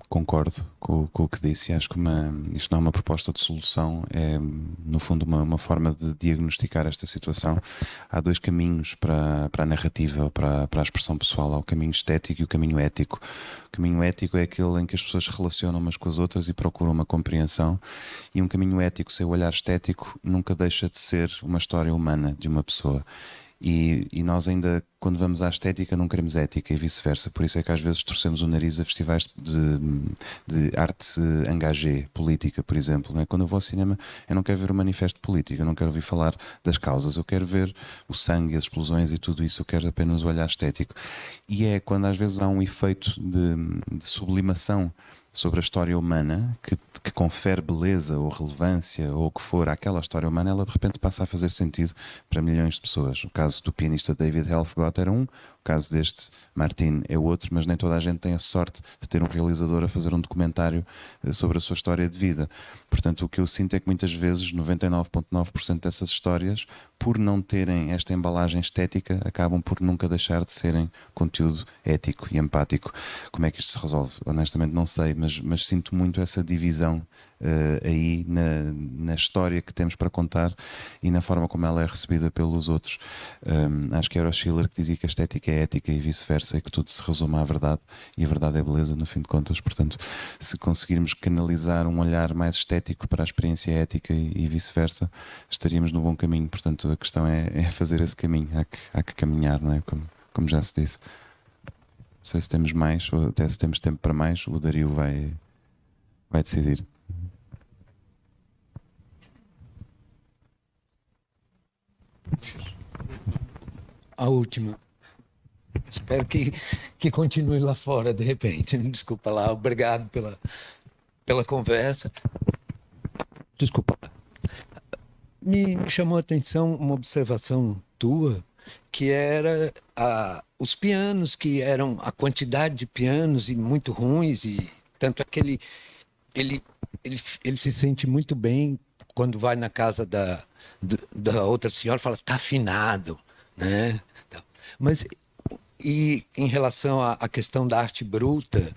concordo com o que disse. Acho que isto não é uma proposta de solução, é no fundo uma forma de diagnosticar esta situação. Há dois caminhos para a narrativa, para a expressão pessoal. Há o caminho estético e o caminho ético. O caminho ético é aquele em que as pessoas se relacionam umas com as outras e procuram uma compreensão, e um caminho ético sem o olhar estético nunca deixa de ser uma história humana de uma pessoa. E nós ainda, quando vamos à estética, não queremos ética e vice-versa. Por isso é que às vezes torcemos o nariz a festivais de arte engagé, política, por exemplo, não é? Quando eu vou ao cinema, eu não quero ver o manifesto político, eu não quero ouvir falar das causas, eu quero ver o sangue, as explosões e tudo isso, eu quero apenas o olhar estético. E é quando às vezes há um efeito de sublimação sobre a história humana que confere beleza ou relevância ou o que for àquela história humana, ela de repente passa a fazer sentido para milhões de pessoas. O caso do pianista David Helfgott era o caso deste Martin é outro, mas nem toda a gente tem a sorte de ter um realizador a fazer um documentário sobre a sua história de vida. Portanto, o que eu sinto é que muitas vezes 99,9% dessas histórias, por não terem esta embalagem estética, acabam por nunca deixar de serem conteúdo ético e empático. Como é que isto se resolve? Honestamente não sei, mas sinto muito essa divisão aí na história que temos para contar e na forma como ela é recebida pelos outros. Acho que era o Schiller que dizia que a estética é ética e vice-versa, e que tudo se resume à verdade, e a verdade é beleza, no fim de contas. Portanto, se conseguirmos canalizar um olhar mais estético para a experiência ética e vice-versa, estaríamos no bom caminho. Portanto, a questão é fazer esse caminho, há que caminhar, não é? Como já se disse. Não sei se temos mais, ou até se temos tempo para mais, o Dario vai decidir. A última. Espero que continue lá fora, de repente. Desculpa lá, obrigado pela conversa. Desculpa. Me chamou a atenção uma observação tua, que era os pianos, que eram a quantidade de pianos e muito ruins, e tanto é que ele se sente muito bem quando vai na casa da outra senhora, fala, tá afinado, né? Mas e em relação à questão da arte bruta,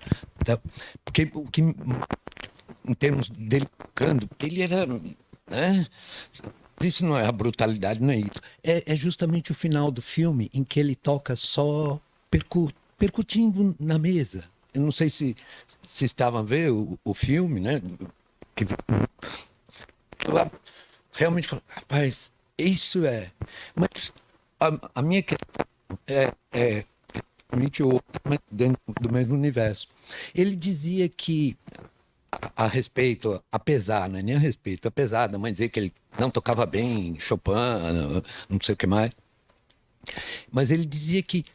porque o que em termos dele tocando, ele era, né? Isso não é a brutalidade, não é isso. É justamente o final do filme em que ele toca só percutindo na mesa. Eu não sei se estavam a ver o filme, né? Eu realmente falo, rapaz, isso é. Mas a minha questão é mas dentro do mesmo universo. Ele dizia que a respeito, apesar, não é nem a respeito, apesar da mãe dizer que ele não tocava bem Chopin, não sei o que mais, mas ele dizia que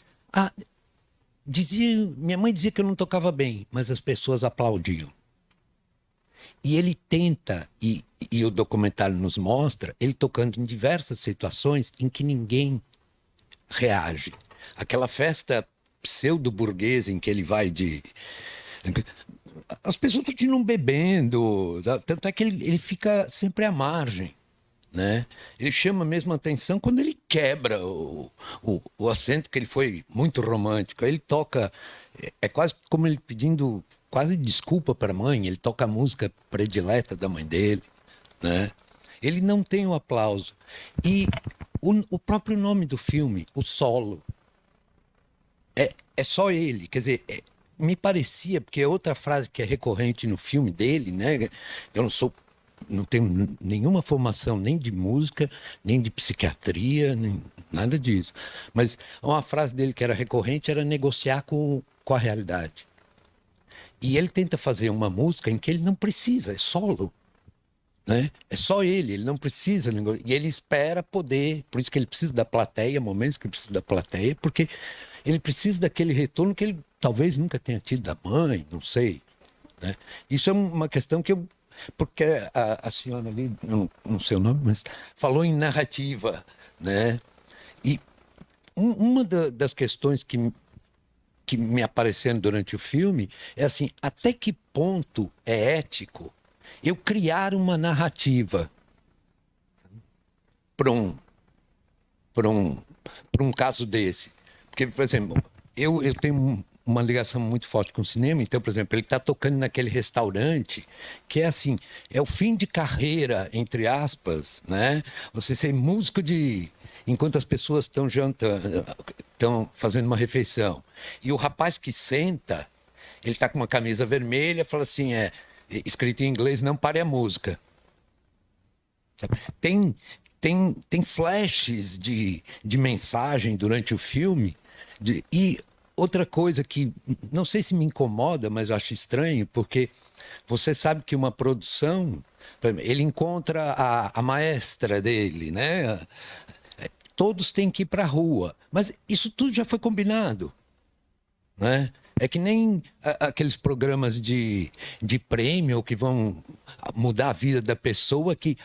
minha mãe dizia que eu não tocava bem, mas as pessoas aplaudiam. E ele tenta, e o documentário nos mostra, ele tocando em diversas situações em que ninguém reage. Aquela festa pseudo-burguesa em que ele vai as pessoas continuam bebendo, tanto é que ele fica sempre à margem, né? Ele chama mesmo a atenção quando ele quebra o assento, que ele foi muito romântico. Ele toca, é quase como ele pedindo quase desculpa para a mãe, ele toca a música predileta da mãe dele, né? Ele não tem o aplauso. E o próprio nome do filme, O Solo, é só ele, quer dizer, me parecia, porque é outra frase que é recorrente no filme dele, né? Eu não tenho nenhuma formação nem de música, nem de psiquiatria, nem nada disso. Mas uma frase dele que era recorrente era negociar com a realidade. E ele tenta fazer uma música em que ele não precisa, é solo, né? É só ele não precisa, e ele espera poder, por isso que ele precisa da plateia, momentos que ele precisa da plateia, porque ele precisa daquele retorno que ele talvez nunca tenha tido da mãe, não sei, né? Isso é uma questão que porque a senhora ali, não sei o nome, mas falou em narrativa, né? E uma das questões que me apareceram durante o filme é assim, até que ponto é ético eu criar uma narrativa para um caso desse? Porque, por exemplo, eu tenho uma ligação muito forte com o cinema, então, por exemplo, ele está tocando naquele restaurante que é assim, é o fim de carreira, entre aspas, né? Você ser músico enquanto as pessoas estão jantando, estão fazendo uma refeição. E o rapaz que senta, ele está com uma camisa vermelha, fala assim, escrito em inglês, não pare a música. Tem flashes de mensagem durante o filme, e outra coisa que não sei se me incomoda, mas eu acho estranho, porque você sabe que uma produção, ele encontra a maestra dele, né? Todos têm que ir para a rua, mas isso tudo já foi combinado, né? É que nem aqueles programas de prêmio que vão mudar a vida da pessoa, que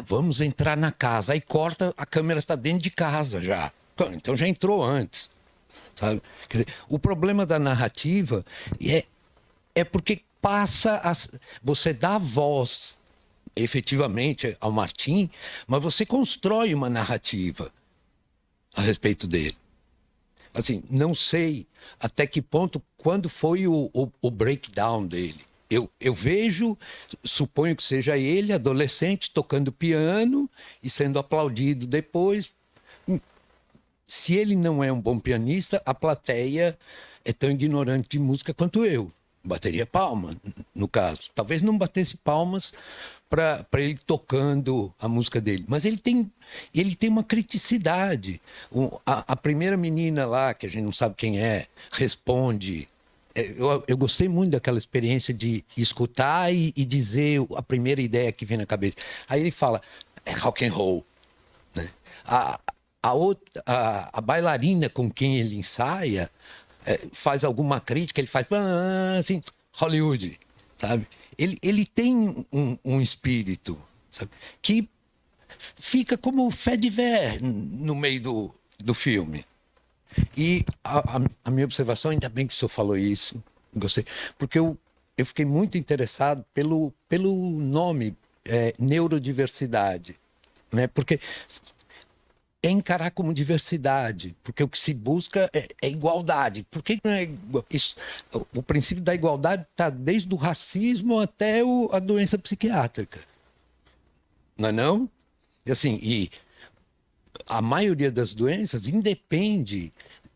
vamos entrar na casa, aí corta, a câmera está dentro de casa já, então já entrou antes. sabe? Quer dizer, o problema da narrativa é porque você dá voz efetivamente ao Martin, mas você constrói uma narrativa a respeito dele. Assim, não sei até que ponto, quando foi o breakdown dele. Eu vejo, suponho que seja ele, adolescente, tocando piano e sendo aplaudido depois. Se ele não é um bom pianista, a plateia é tão ignorante de música quanto eu. Bateria palma, no caso. Talvez não batesse palmas para ele tocando a música dele. Mas ele tem uma criticidade. A primeira menina lá, que a gente não sabe quem é, responde. Eu gostei muito daquela experiência de escutar e dizer a primeira ideia que vem na cabeça. Aí ele fala, é rock and roll. Né? A bailarina com quem ele ensaia faz alguma crítica, ele faz assim, Hollywood, sabe? Ele tem um espírito, sabe? Que fica como fé de ver no meio do filme. E a minha observação, ainda bem que o senhor falou isso, gostei, porque eu fiquei muito interessado pelo nome neurodiversidade, né? Porque é encarar como diversidade, porque o que se busca é igualdade. Por que não é igual? O princípio da igualdade está desde o racismo até a doença psiquiátrica. Não é não? E assim, a maioria das doenças independe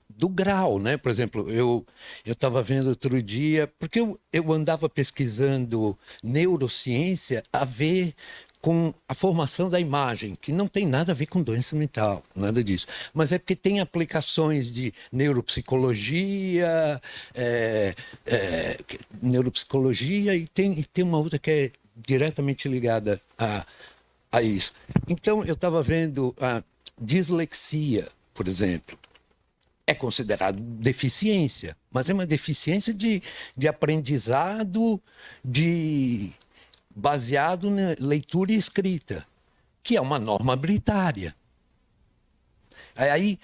do grau, né? Por exemplo, eu estava vendo outro dia, porque eu andava pesquisando neurociência a ver com a formação da imagem, que não tem nada a ver com doença mental, nada disso. Mas é porque tem aplicações de neuropsicologia, neuropsicologia e tem uma outra que é diretamente ligada a isso. Então, eu estava vendo a dislexia, por exemplo. É considerado deficiência, mas é uma deficiência de aprendizado, baseado na leitura e escrita, que é uma norma habilitária. Aí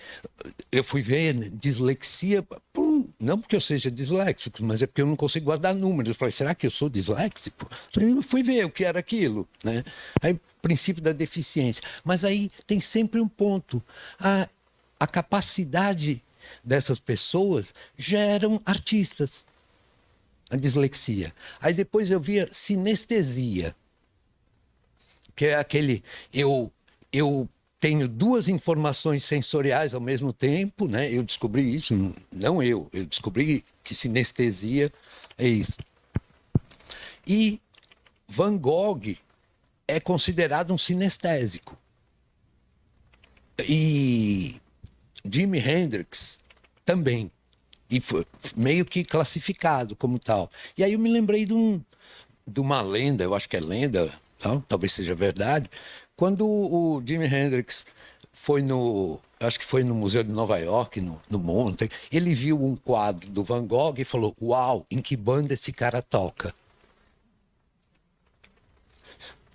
eu fui ver dislexia, não porque eu seja disléxico, mas é porque eu não consigo guardar números. Eu falei, será que eu sou disléxico? Eu fui ver o que era aquilo, né? Aí, princípio da deficiência. Mas aí tem sempre um ponto. A capacidade dessas pessoas geram artistas. A dislexia. Aí depois eu via sinestesia, que é aquele eu tenho duas informações sensoriais ao mesmo tempo, né? Eu descobri isso, não eu descobri que sinestesia é isso. E Van Gogh é considerado um sinestésico. E Jimi Hendrix também. E foi meio que classificado como tal. E aí eu me lembrei de uma lenda, eu acho que é lenda, talvez seja verdade, quando o Jimi Hendrix foi acho que foi no Museu de Nova York, no Monte, ele viu um quadro do Van Gogh e falou, uau, em que banda esse cara toca?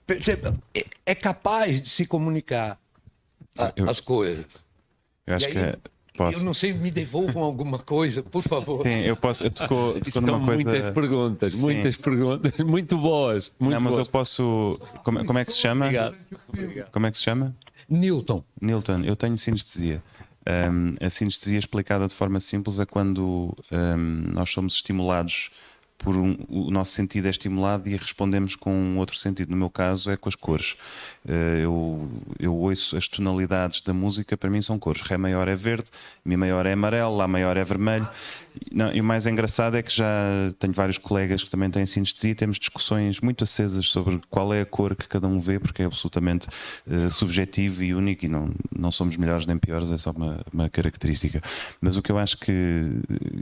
Perceba, é capaz de se comunicar as coisas. Eu acho que posso. Eu não sei, me devolvam alguma coisa, por favor. Sim, eu posso. Tocou numa coisa. Muitas perguntas, muito boas. Muito mas boas. eu posso. Como é que se chama? Obrigado. Como é que se chama? Newton, eu tenho sinestesia. A sinestesia explicada de forma simples é quando nós somos estimulados por o nosso sentido é estimulado e respondemos com um outro sentido. No meu caso é com as cores. Eu ouço as tonalidades da música, para mim são cores. Ré maior é verde, Mi maior é amarelo, Lá maior é vermelho. E o mais engraçado é que já tenho vários colegas que também têm sinestesia e temos discussões muito acesas sobre qual é a cor que cada um vê, porque é absolutamente subjetivo e único e não somos melhores nem piores, é só uma característica. Mas o que eu acho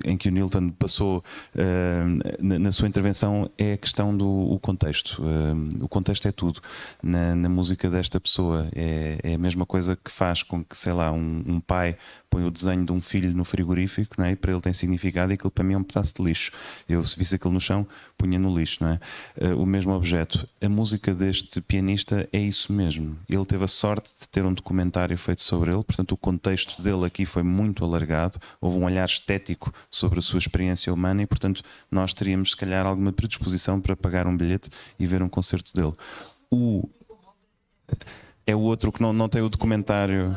em que o Newton passou na sua intervenção é a questão do o contexto. O contexto é tudo. Na música desta pessoa é a mesma coisa que faz com que, sei lá, um pai põe o desenho de um filho no frigorífico, não é? E para ele tem significado, e aquilo para mim é um pedaço de lixo. Eu, se visse aquilo no chão, punha no lixo, não é? O mesmo objeto. A música deste pianista é isso mesmo. Ele teve a sorte de ter um documentário feito sobre ele, portanto o contexto dele aqui foi muito alargado, houve um olhar estético sobre a sua experiência humana e, portanto, nós teríamos, se calhar, alguma predisposição para pagar um bilhete e ver um concerto dele. É o outro que não tem o documentário.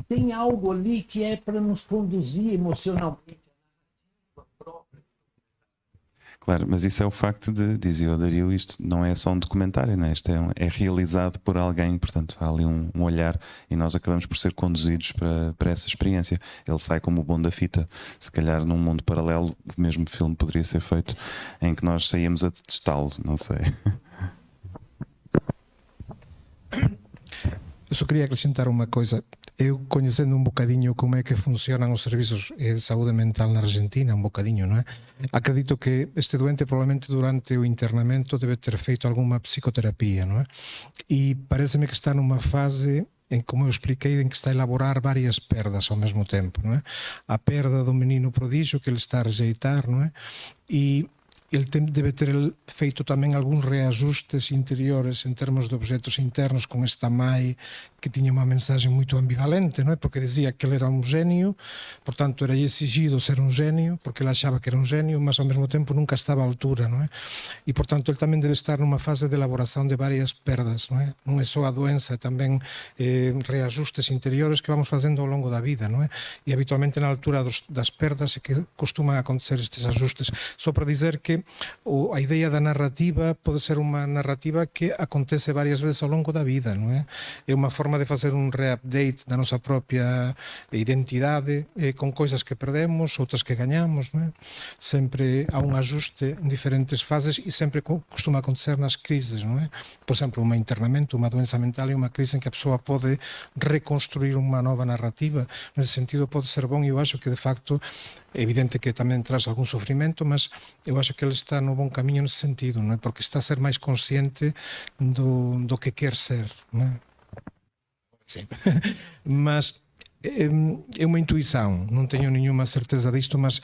Tem algo ali que é para nos conduzir emocionalmente. Claro, mas isso é o facto de, dizia o Dario, isto não é só um documentário, não é? Isto é realizado por alguém, portanto há ali um olhar e nós acabamos por ser conduzidos para essa experiência. Ele sai como o bom da fita. Se calhar num mundo paralelo o mesmo filme poderia ser feito em que nós saímos a detestá-lo, não sei. Eu só queria acrescentar uma coisa. Eu, conhecendo um bocadinho como é que funcionam os serviços de saúde mental na Argentina, um bocadinho, não é? Acredito que este doente provavelmente durante o internamento deve ter feito alguma psicoterapia, não é? E parece-me que está numa fase em, como eu expliquei, em que está a elaborar várias perdas ao mesmo tempo, não é? A perda do menino prodígio que ele está a rejeitar, não é? E ele deve ter feito também alguns reajustes interiores em termos de objetos internos com esta mãe que tinha uma mensagem muito ambivalente, não é? Porque dizia que ele era um gênio, portanto era exigido ser um gênio, porque ele achava que era um gênio, mas ao mesmo tempo nunca estava à altura, não é? E portanto ele também deve estar numa fase de elaboração de várias perdas, não é? Não é só a doença, é também reajustes interiores que vamos fazendo ao longo da vida, não é? E habitualmente na altura das perdas é que costumam acontecer estes ajustes. Só para dizer que a ideia da narrativa pode ser uma narrativa que acontece várias vezes ao longo da vida, não é? É uma forma de fazer um re-update da nossa própria identidade, com coisas que perdemos, outras que ganhamos, não é? Sempre há um ajuste em diferentes fases e sempre costuma acontecer nas crises, não é? Por exemplo, um internamento, uma doença mental é uma crise em que a pessoa pode reconstruir uma nova narrativa. Nesse sentido pode ser bom e eu acho que de facto é evidente que também traz algum sofrimento, mas eu acho que ele está no bom caminho nesse sentido, não é? Porque está a ser mais consciente do que quer ser, não é? Sim. Mas é uma intuição, não tenho nenhuma certeza disto, mas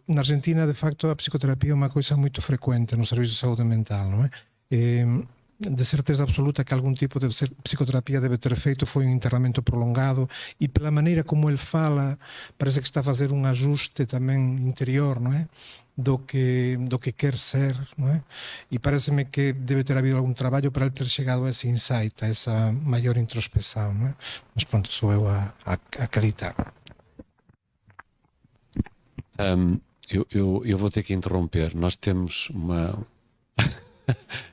na Argentina, de facto, a psicoterapia é uma coisa muito frequente no serviço de saúde mental, não é? De certeza absoluta que algum tipo de psicoterapia deve ter feito, foi um internamento prolongado e pela maneira como ele fala, parece que está a fazer um ajuste também interior, não é? Do que quer ser, não é? E parece-me que deve ter havido algum trabalho para ele ter chegado a esse insight, a essa maior introspecção, não é? Mas pronto, sou eu a acreditar. Eu vou ter que interromper. Nós temos uma...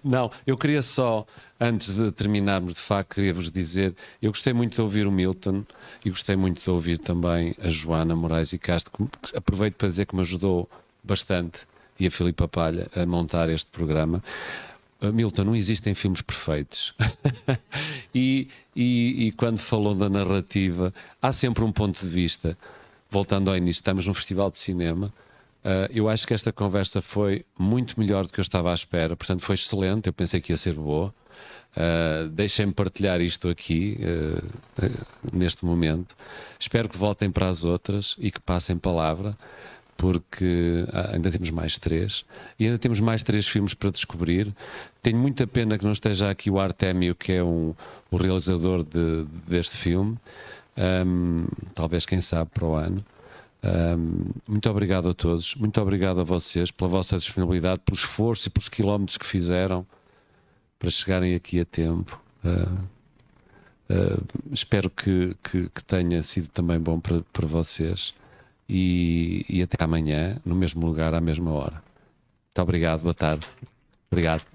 Não, eu queria só, antes de terminarmos, de facto, queria-vos dizer, eu gostei muito de ouvir o Milton e gostei muito de ouvir também a Joana Moraes e Castro, que aproveito para dizer que me ajudou bastante, e a Filipa Palha, a montar este programa. Milton, não existem filmes perfeitos. e quando falou da narrativa, há sempre um ponto de vista. Voltando ao início, estamos num festival de cinema. Eu acho que esta conversa foi muito melhor do que eu estava à espera, portanto foi excelente, eu pensei que ia ser boa. Deixem-me partilhar isto aqui neste momento. Espero que voltem para as outras e que passem palavra, porque ainda temos mais 3 e ainda temos mais 3 filmes para descobrir. Tenho muita pena que não esteja aqui o Artémio, que é o realizador deste filme. Talvez, quem sabe, para o ano. Muito obrigado a todos, muito obrigado a vocês pela vossa disponibilidade, pelo esforço e pelos quilómetros que fizeram para chegarem aqui a tempo. Espero que tenha sido também bom para vocês e até amanhã, no mesmo lugar, à mesma hora. Muito obrigado, boa tarde. Obrigado.